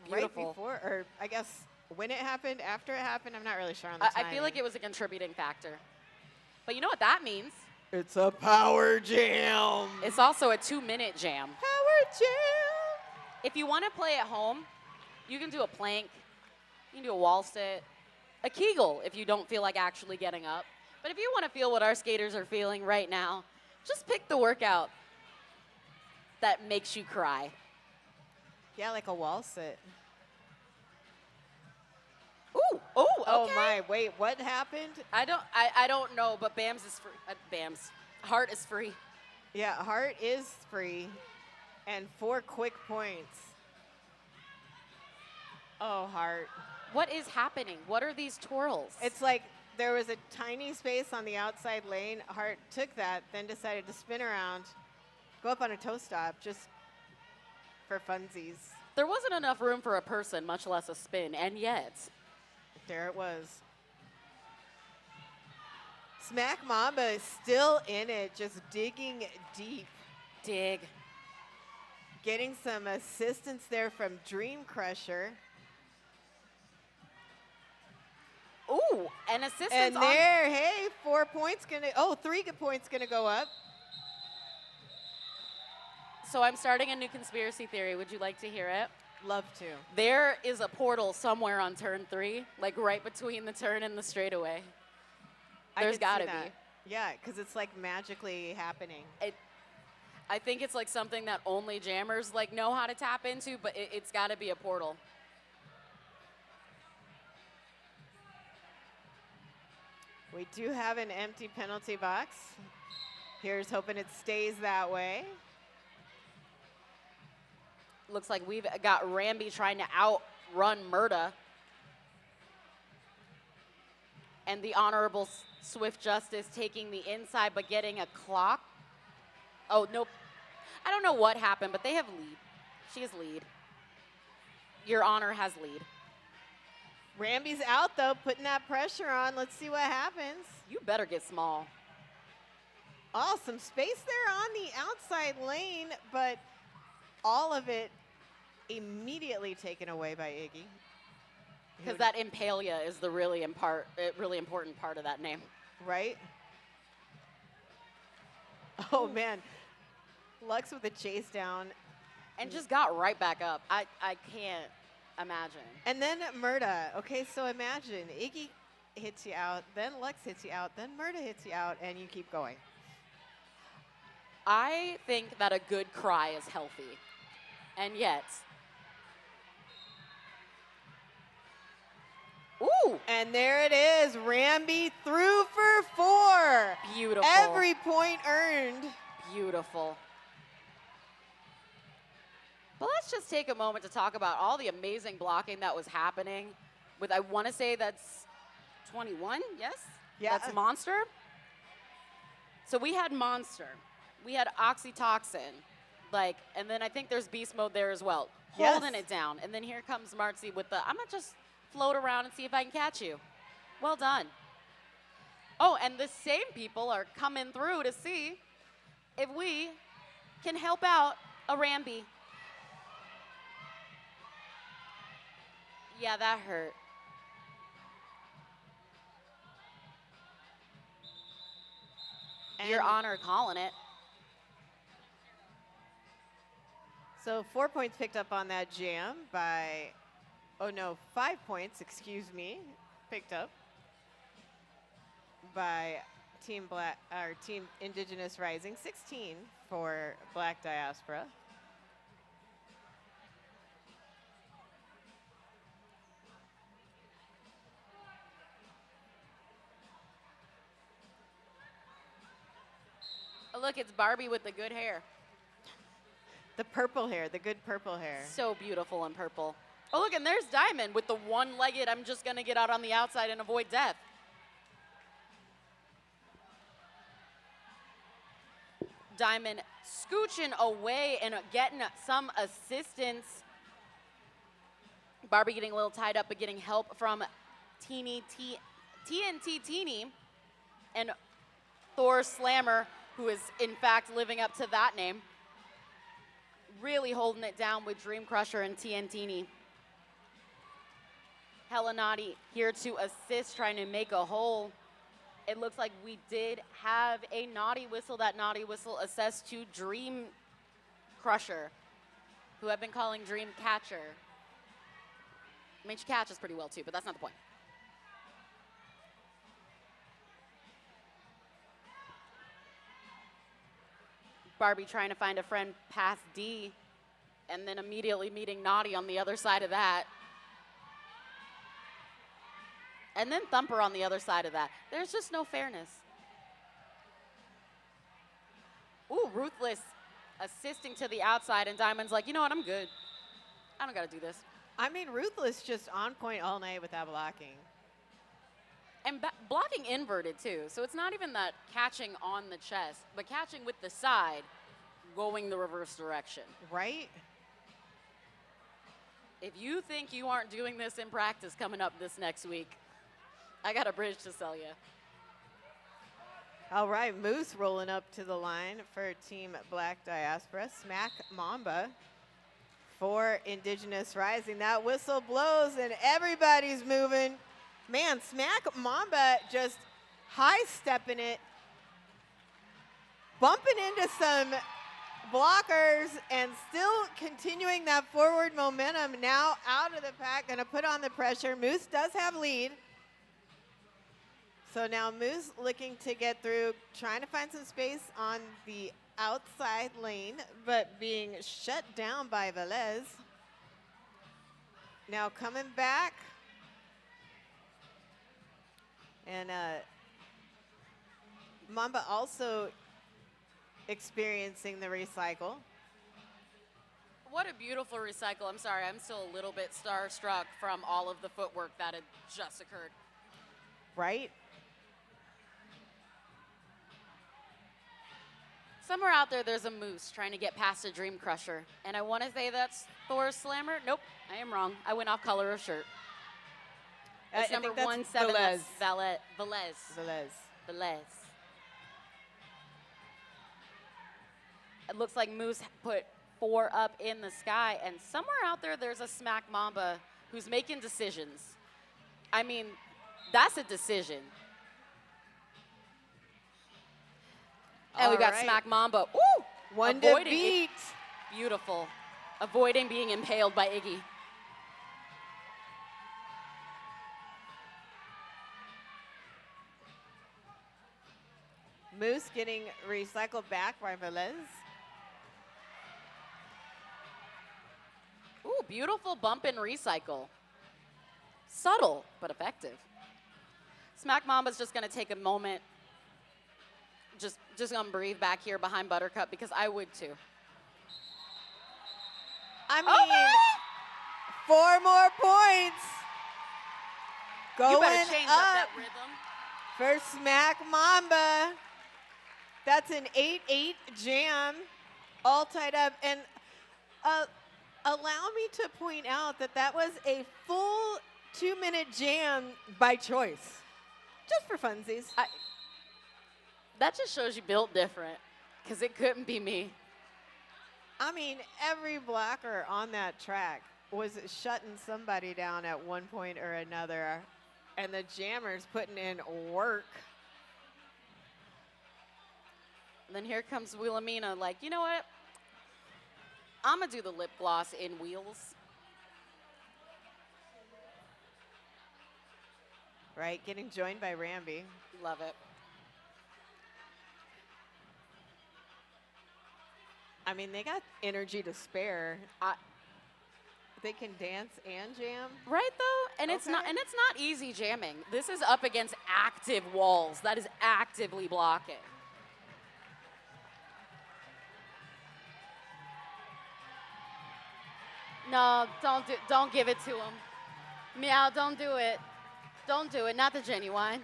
Beautiful. right before, or I guess when it happened, after it happened. I'm not really sure on the I timing. feel like it was a contributing factor. But you know what that means? It's a power jam. It's also a 2-minute jam. Power jam. If you want to play at home, you can do a plank, you can do a wall sit, a Kegel if you don't feel like actually getting up. But if you want to feel what our skaters are feeling right now, just pick the workout that makes you cry. Yeah, like a wall sit. Ooh, okay. Oh my, wait, what happened? I don't know, but Bams is free. Hart is free. Yeah, Hart is free. And 4 quick points. Oh, Hart. What is happening? What are these twirls? It's like there was a tiny space on the outside lane. Hart took that, then decided to spin around, go up on a toe stop just for funsies. There wasn't enough room for a person, much less a spin, and yet. There it was. Smack Mamba is still in it, just digging deep. Dig. Getting some assistance there from Dream Crusher. Ooh, an assistance And on. there, hey, 4 points gonna, 3 good points gonna go up. So I'm starting a new conspiracy theory. Would you like to hear it? Love to. There is a portal somewhere on turn 3, like right between the turn and the straightaway. There's got to be. Yeah, because it's like magically happening. I think it's like something that only jammers like know how to tap into, but it's got to be a portal. We do have an empty penalty box. Here's hoping it stays that way. Looks like we've got Ramby trying to outrun Murda. And the Honorable Swift Justice taking the inside but getting a clock. Oh, nope. I don't know what happened, but they have lead. She has lead. Your Honor has lead. Ramby's out, though, putting that pressure on. Let's see what happens. You better get small. Oh, some space there on the outside lane, but all of it immediately taken away by Iggy. Because that Impalia is the really important part of that name. Right? Oh, man. Lux with a chase down. And just got right back up. I can't imagine. And then Murda. Okay, so imagine Iggy hits you out, then Lux hits you out, then Murda hits you out, and you keep going. I think that a good cry is healthy. And yet. Ooh. And there it is. Ramby through for 4. Beautiful. Every point earned. Beautiful. But let's just take a moment to talk about all the amazing blocking that was happening with, I want to say that's 21, yes? Yeah. That's Monster. So we had Monster. We had Oxytocin. And then I think there's Beast Mode there as well. Yes. Holding it down. And then here comes Martzi with the, I'm going to just float around and see if I can catch you. Well done. Oh, and the same people are coming through to see if we can help out a Ramby. Yeah, that hurt. Your Honor calling it. So 4 points picked up on that jam by, 5 points, excuse me, picked up by Team Indigenous Rising, 16 for Black Diaspora. Oh, look, it's Barbie with the good hair. The purple hair, the good purple hair. So beautiful in purple. Oh, look, and there's Diamond with the one-legged, I'm just going to get out on the outside and avoid death. Diamond scooching away and getting some assistance. Barbie getting a little tied up, but getting help from TNT Teeny and Thor Slammer, who is in fact living up to that name. Really holding it down with Dream Crusher and TNT. Hella Naughty here to assist, trying to make a hole. It looks like we did have a Naughty Whistle. That Naughty Whistle assessed to Dream Crusher, who I've been calling Dream Catcher. I mean, she catches pretty well too, but that's not the point. Barbie trying to find a friend past D, and then immediately meeting Naughty on the other side of that. And then Thumper on the other side of that. There's just no fairness. Ooh, Ruthless assisting to the outside, and Diamond's like, you know what, I'm good. I don't got to do this. I mean, Ruthless just on point all night with that blocking. And blocking inverted, too. So it's not even that catching on the chest, but catching with the side, going the reverse direction. Right? If you think you aren't doing this in practice coming up this next week, I got a bridge to sell you. All right, Moose rolling up to the line for Team Black Diaspora. Smack Mamba for Indigenous Rising. That whistle blows and everybody's moving. Man, Smack Mamba just high-stepping it, bumping into some blockers and still continuing that forward momentum. Now out of the pack, gonna put on the pressure. Moose does have lead. So now Moose looking to get through, trying to find some space on the outside lane, but being shut down by Velez. Now coming back. And Mamba also experiencing the recycle. What a beautiful recycle. I'm sorry, I'm still a little bit starstruck from all of the footwork that had just occurred. Right? Somewhere out there's a Moose trying to get past a Dream Crusher. And I want to say that's Thor's Slammer. Nope, I am wrong. I went off color of shirt. It's number 17. Velez. Velez. It looks like Moose put 4 up in the sky. And somewhere out there's a Smack Mamba who's making decisions. I mean, that's a decision. And we got Smack Mamba. Woo! One to beat. Beautiful. Avoiding being impaled by Iggy. Moose getting recycled back by Velez. Ooh, beautiful bump and recycle. Subtle, but effective. Smack Mamba's just gonna take a moment. Just gonna breathe back here behind Buttercup because I would too. I mean, 4 more points. Going You better change up that rhythm. for Smack Mamba. That's an 8-8 jam, all tied up. And allow me to point out that was a full 2-minute jam by choice, just for funsies. That just shows you built different, because it couldn't be me. I mean, every blocker on that track was shutting somebody down at one point or another, and the jammers putting in work. And then here comes Wilhelmina like, you know what? I'm going to do the lip gloss in wheels. Right, getting joined by Ramby. Love it. I mean, they got energy to spare. They can dance and jam. Right though, and it's not easy jamming. This is up against active walls. That is actively blocking. No, don't give it to him. Meow, don't do it. Don't do it. Not the genuine.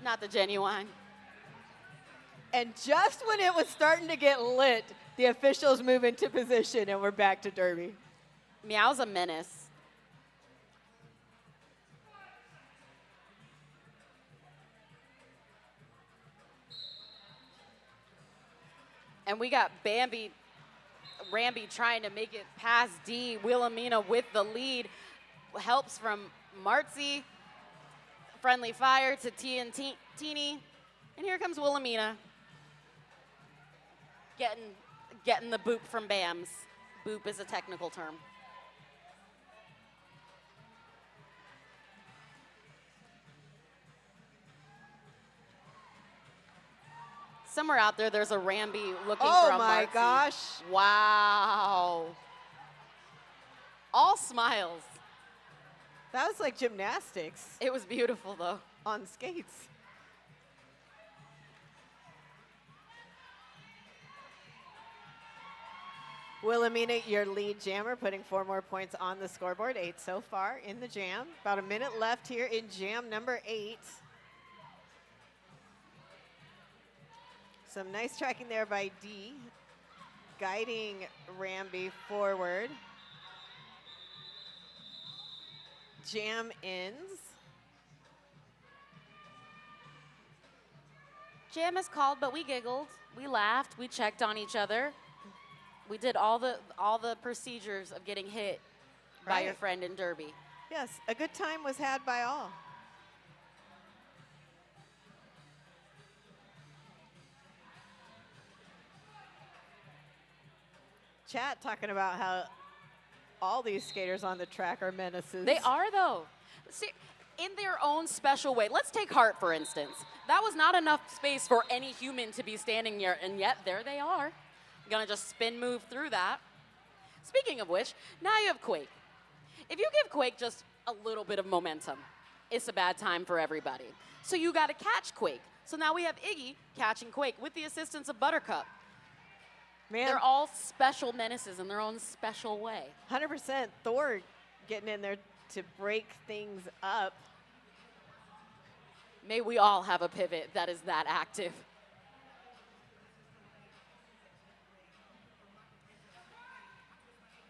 Not the genuine. And just when it was starting to get lit, the officials move into position and we're back to Derby. Meow's a menace. And we got Ramby trying to make it past D. Wilhelmina with the lead. Helps from Martzi. Friendly fire to Teeny. And here comes Wilhelmina. Getting the boop from BAMS. Boop is a technical term. Somewhere out there's a Ramby looking for a Oh my Martzi. gosh. Wow. All smiles. That was like gymnastics It was beautiful, though. on skates. Wilhelmina, your lead jammer, putting 4 more points on the scoreboard. 8 so far in the jam. About a minute left here in jam number 8. Some nice tracking there by D, guiding Ramby forward. Jam ends. Jam is called, but we giggled, we laughed, we checked on each other. We did all the procedures of getting hit by your Right. friend in Derby. Yes, a good time was had by all. Chat talking about how all these skaters on the track are menaces. They are, though. See, in their own special way. Let's take Hart, for instance. That was not enough space for any human to be standing near, and yet there they are. Gonna just spin move through that. Speaking of which, now you have Quake. If you give Quake just a little bit of momentum, it's a bad time for everybody. So you gotta catch Quake. So now we have Iggy catching Quake with the assistance of Buttercup. Man, They're all special menaces in their own special way. 100% Thor getting in there to break things up. May we all have a pivot that is that active.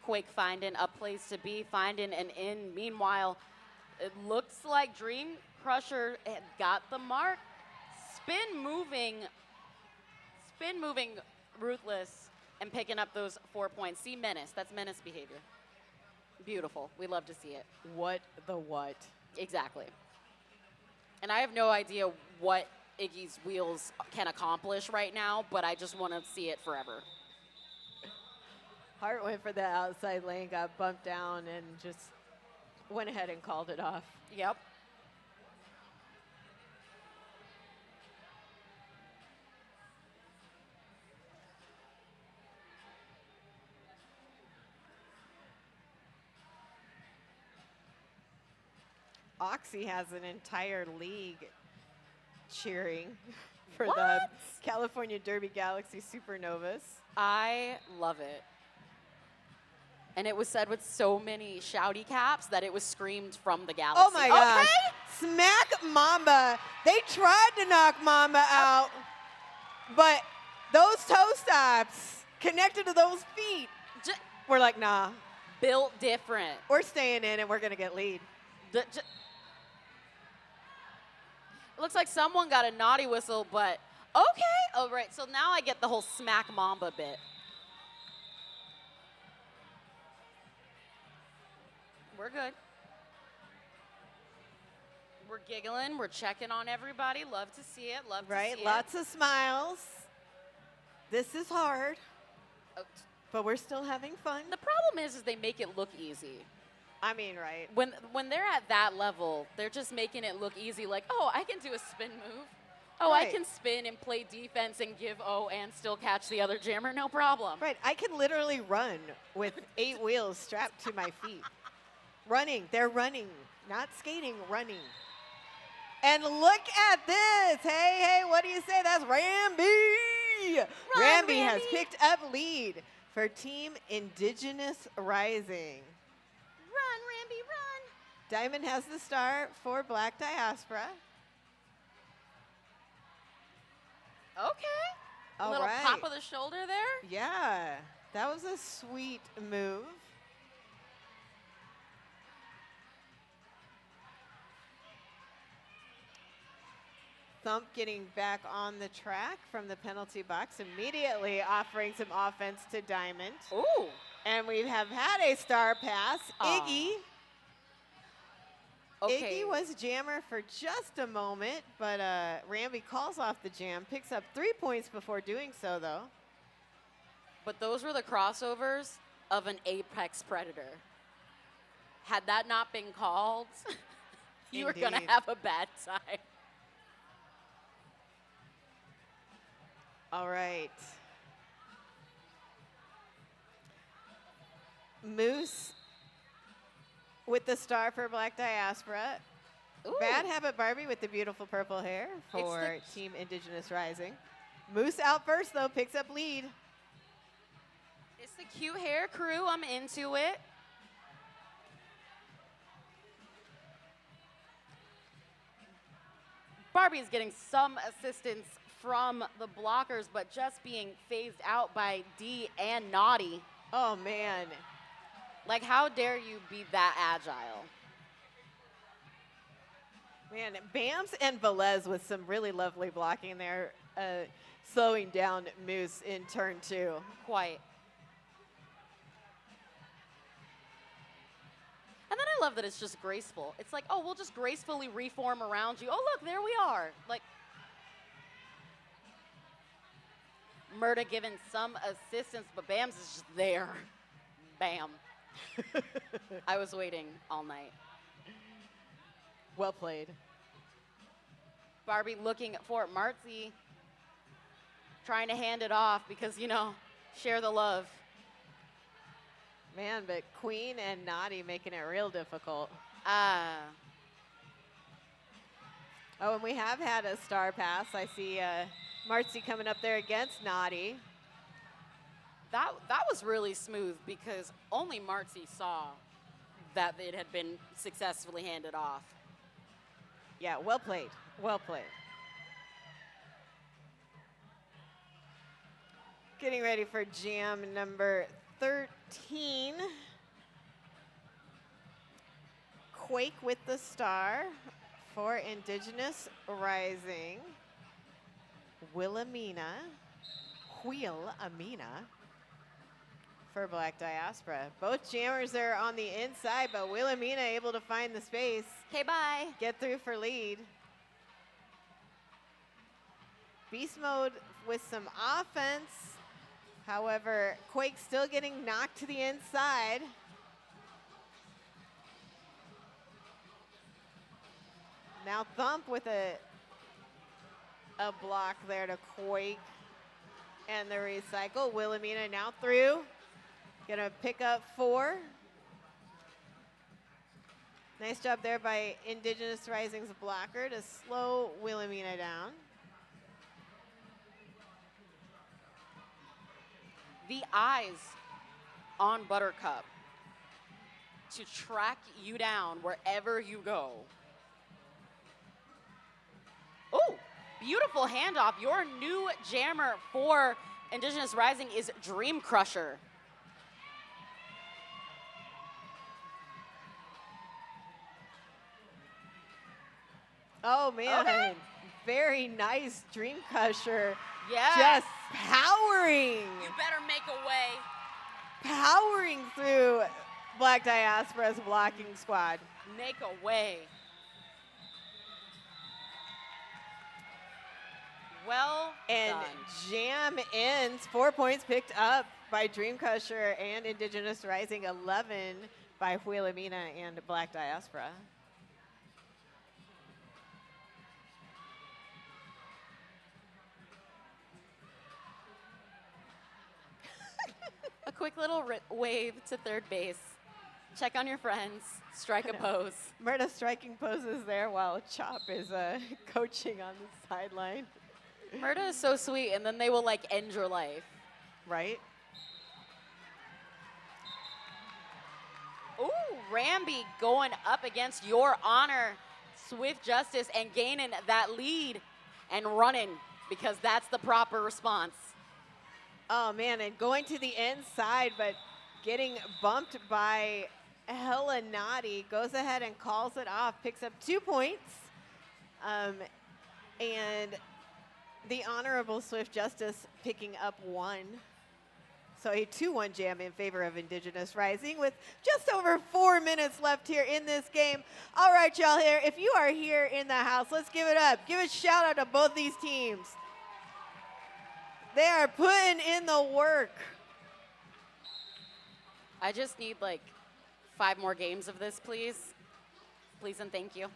Quake finding a place to be, finding an in. Meanwhile, it looks like Dream Crusher had got the mark. Spin moving, Ruthless, and picking up those 4 points. See Menace, that's Menace behavior. Beautiful, we love to see it. What the what? Exactly. And I have no idea what Iggy's wheels can accomplish right now, but I just want to see it forever. Hart went for the outside lane, got bumped down, and just went ahead and called it off. Yep. Oxy has an entire league cheering for the What? California Derby Galaxy Supernovas. I love it. And it was said with so many shouty caps that it was screamed from the galaxy. Oh my gosh. Okay. Smack Mamba. They tried to knock Mamba out, but those toe stops connected to those feet. We're like, nah, Built different. we're staying in and we're going to get lead. It looks like someone got a naughty whistle, but okay. Oh, right. So now I get the whole smack Mamba bit. We're good. We're giggling. We're checking on everybody. Love to see it. Love to Right? see Lots of smiles. This is hard, it. but we're still having fun. The problem is they make it look easy. I mean, right. When they're at that level, they're just making it look easy. Like, oh, I can do a spin move. Oh, Right. I can spin and play defense and give O and still catch the other jammer. No problem. Right. I can literally run with 8 wheels strapped to my feet. Running. They're running. Not skating, running. And look at this. Hey, what do you say? That's Ramby. Ramby has Ramby. picked up lead for Team Indigenous Rising. Run, Ramby, run. Diamond has the start for Black Diaspora. Okay. All Little right. pop of the shoulder there. Yeah, that was a sweet move. Thump getting back on the track from the penalty box, immediately offering some offense to Diamond. Ooh. And we have had a star pass. Aw. Iggy. Okay. Iggy was jammer for just a moment, but Ramby calls off the jam, picks up 3 points before doing so, though. But those were the crossovers of an apex predator. Had that not been called, you were going to Indeed. have a bad time. All right. Moose with the star for Black Diaspora. Ooh. Bad Habit Barbie with the beautiful purple hair for Team Indigenous Rising. Moose out first, though, picks up lead. Is It's the cute hair crew. I'm into it. Barbie is getting some assistance from the blockers, but just being phased out by D and Naughty. Oh, man. Like, how dare you be that agile? Man, Bams and Velez with some really lovely blocking there, slowing down Moose in turn 2. Quite. And then I love that it's just graceful. It's like, oh, we'll just gracefully reform around you. Oh, look, there we are. Like, Murda giving some assistance, but Bams is just there. Bam. I was waiting all night. Well played. Barbie looking for Martzi, trying to hand it off because, you know, share the love. Man, but Queen and Naughty making it real difficult. Ah. Oh, and we have had a star pass. I see Martzi coming up there against Naughty. That was really smooth because only Martzi saw that it had been successfully handed off. Yeah, well played. Well played. Getting ready for jam number 13. Quake with the star for Indigenous Rising. Wilhelmina for Black Diaspora. Both jammers are on the inside, but Wilhelmina able to find the space. Okay, bye. Get through for lead. Beast mode with some offense. However, Quake still getting knocked to the inside. Now Thump with a block there to Quake. And the recycle. Wilhelmina now through. Gonna pick up 4. Nice job there by Indigenous Rising's blocker to slow Wilhelmina down. The eyes on Buttercup to track you down wherever you go. Oh, beautiful handoff. Your new jammer for Indigenous Rising is Dream Crusher. Oh, man. Okay. Very nice Dream Crusher. Yes. Just powering. You better make a way. Powering through Black Diaspora's blocking squad. Make a way. Well And done. jam ends. 4 points picked up by Dream Crusher and Indigenous Rising. 11 by Wilhelmina and Black Diaspora. A quick little wave to third base. Check on your friends. Strike a pose. Murda striking poses there while Chop is coaching on the sideline. Murda is so sweet, and then they will, like, end your life. Right? Ooh, Ramby going up against Your Honor, Swift Justice, and gaining that lead and running because that's the proper response. Oh, man, and going to the inside, but getting bumped by Hella Naughty, goes ahead and calls it off, picks up 2 points. And the Honorable Swift Justice picking up 1. So a 2-1 jam in favor of Indigenous Rising with just over 4 minutes left here in this game. All right, y'all here, if you are here in the house, let's give it up. Give a shout out to both these teams. They are putting in the work. I just need like 5 more games of this, please. Please and thank you.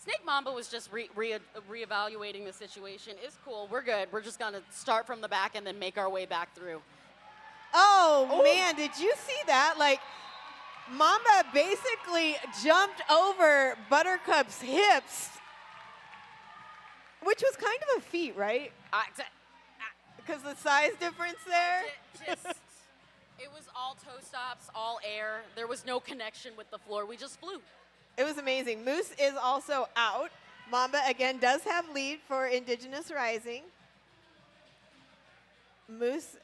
Snake Mamba was just reevaluating the situation. It's cool. We're good. We're just going to start from the back and then make our way back through. Oh, Ooh. man, did you see that? Like, Mamba basically jumped over Buttercup's hips Which was kind of a feat, right? Because the size difference there. It was all toe stops, all air. There was no connection with the floor. We just flew. It was amazing. Moose is also out. Mamba, again, does have lead for Indigenous Rising. Moose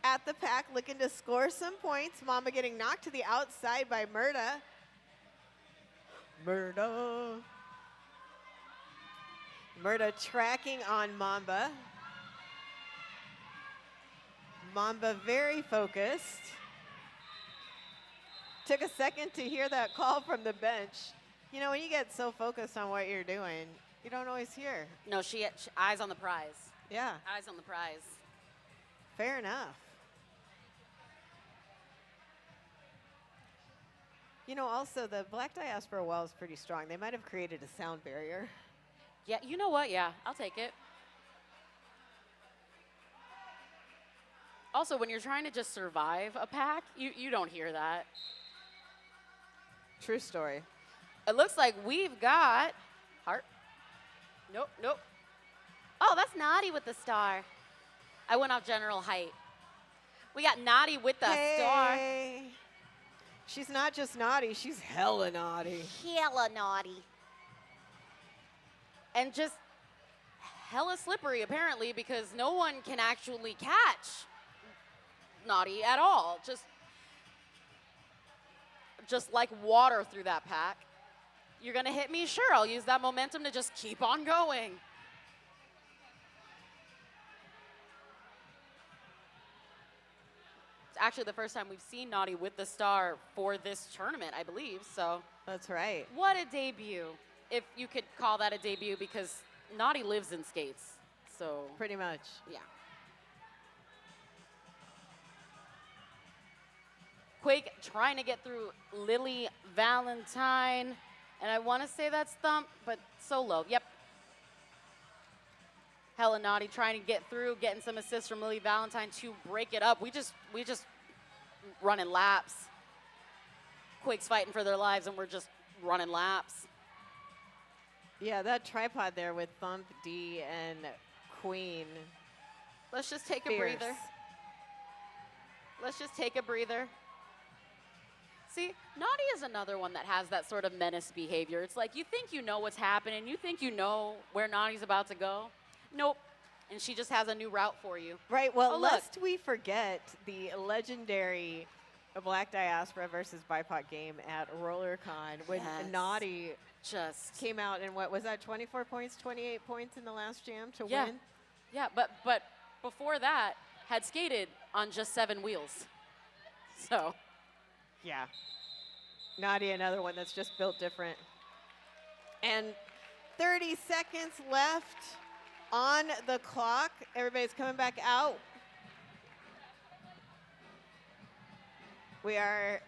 at the pack looking to score some points. Mamba getting knocked to the outside by Murda. Murda tracking on Mamba. Mamba very focused. Took a second to hear that call from the bench. You know, when you get so focused on what you're doing, you don't always hear. No, she eyes on the prize. Yeah, Eyes on the prize. fair enough. You know, also, the Black Diaspora well is pretty strong. They might have created a sound barrier. Yeah, you know what? Yeah, I'll take it. Also, when you're trying to just survive a pack, you don't hear that. True story. It looks like we've got heart. Nope, nope. Oh, that's Naughty with the star. I went off general height. We got Naughty with the star. Hey. She's not just naughty, she's hella naughty. Hella naughty. And just hella slippery, apparently, because no one can actually catch Naughty at all. Just like water through that pack. You're gonna hit me? Sure, I'll use that momentum to just keep on going. It's actually the first time we've seen Naughty with the star for this tournament, I believe, so. That's right. What a debut, if you could call that a debut, because Naughty lives in skates, so. Pretty much. Yeah. Quake trying to get through Lily Valentine. And I want to say that's Thump, but so low. Yep. Hella Naughty trying to get through, getting some assists from Lily Valentine to break it up. We just running laps. Quake's fighting for their lives, and we're just running laps. Yeah, that tripod there with Thump, D, and Queen. Let's just take a Fierce. breather. Let's just take a breather. See, Naughty is another one that has that sort of menace behavior. It's like you think you know what's happening. You think you know where Naughty's about to go. Nope. And she just has a new route for you. Right, well, Oh, look. lest we forget the legendary Black Diaspora versus BIPOC game at RollerCon when Yes. Naughty Just. came out and what was that, 24 points, 28 points in the last jam to Yeah. win? Yeah, but before that, had skated on just 7 wheels. So. Yeah. Naughty, another one that's just built different. And 30 seconds left on the clock. Everybody's coming back out. We are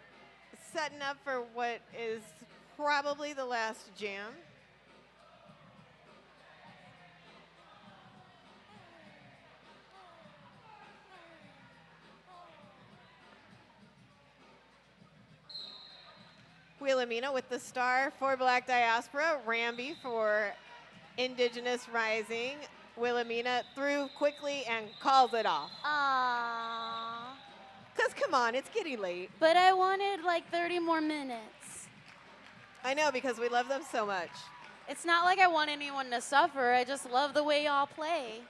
setting up for what is probably the last jam. Wilhelmina with the star for Black Diaspora. Ramby for Indigenous Rising. Wilhelmina through quickly and calls it off. Aww. Because come on, it's getting late. But I wanted like 30 more minutes. I know, because we love them so much. It's not like I want anyone to suffer. I just love the way y'all play.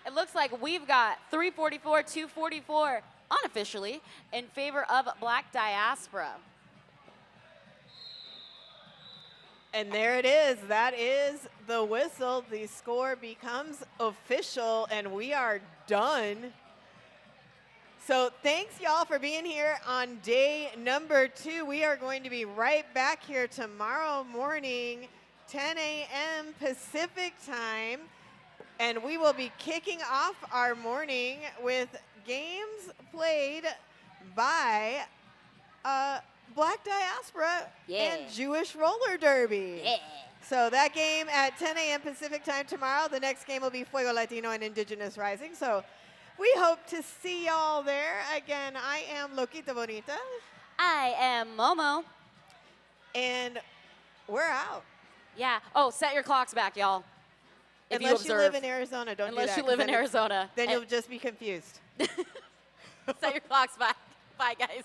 It looks like we've got 344, 244 unofficially in favor of Black Diaspora. And there it is. That is the whistle. The score becomes official, and we are done. So thanks, y'all, for being here on day number 2. We are going to be right back here tomorrow morning, 10 a.m. Pacific time. And we will be kicking off our morning with games played by Black Diaspora and Jewish Roller Derby. Yeah. So that game at 10 a.m. Pacific time tomorrow. The next game will be Fuego Latino and Indigenous Rising. So we hope to see y'all there. Again, I am Loquita Bonita. I am Momo. And we're out. Yeah. Oh, set your clocks back, y'all. if you Unless you observe. live in Arizona, don't do Unless that. you 'cause live in then it's- Arizona. Then And- you'll just be confused. Set your clocks back. Bye, guys.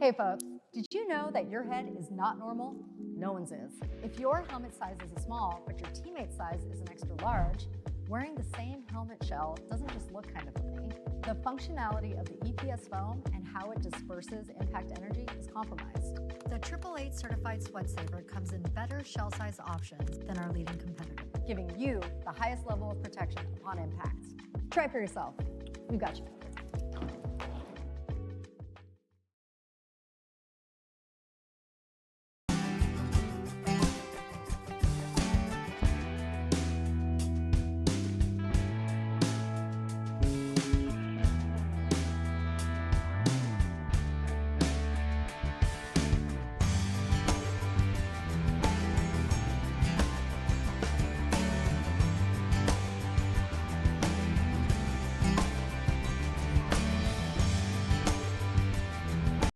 Hey folks, did you know that your head is not normal? No one's is. If your helmet size is a small, but your teammate's size is an extra large, wearing the same helmet shell doesn't just look kind of funny. The functionality of the EPS foam and how it disperses impact energy is compromised. The 888 certified sweat saver comes in better shell size options than our leading competitor. Giving you the highest level of protection upon impact. Try for yourself. We've got you.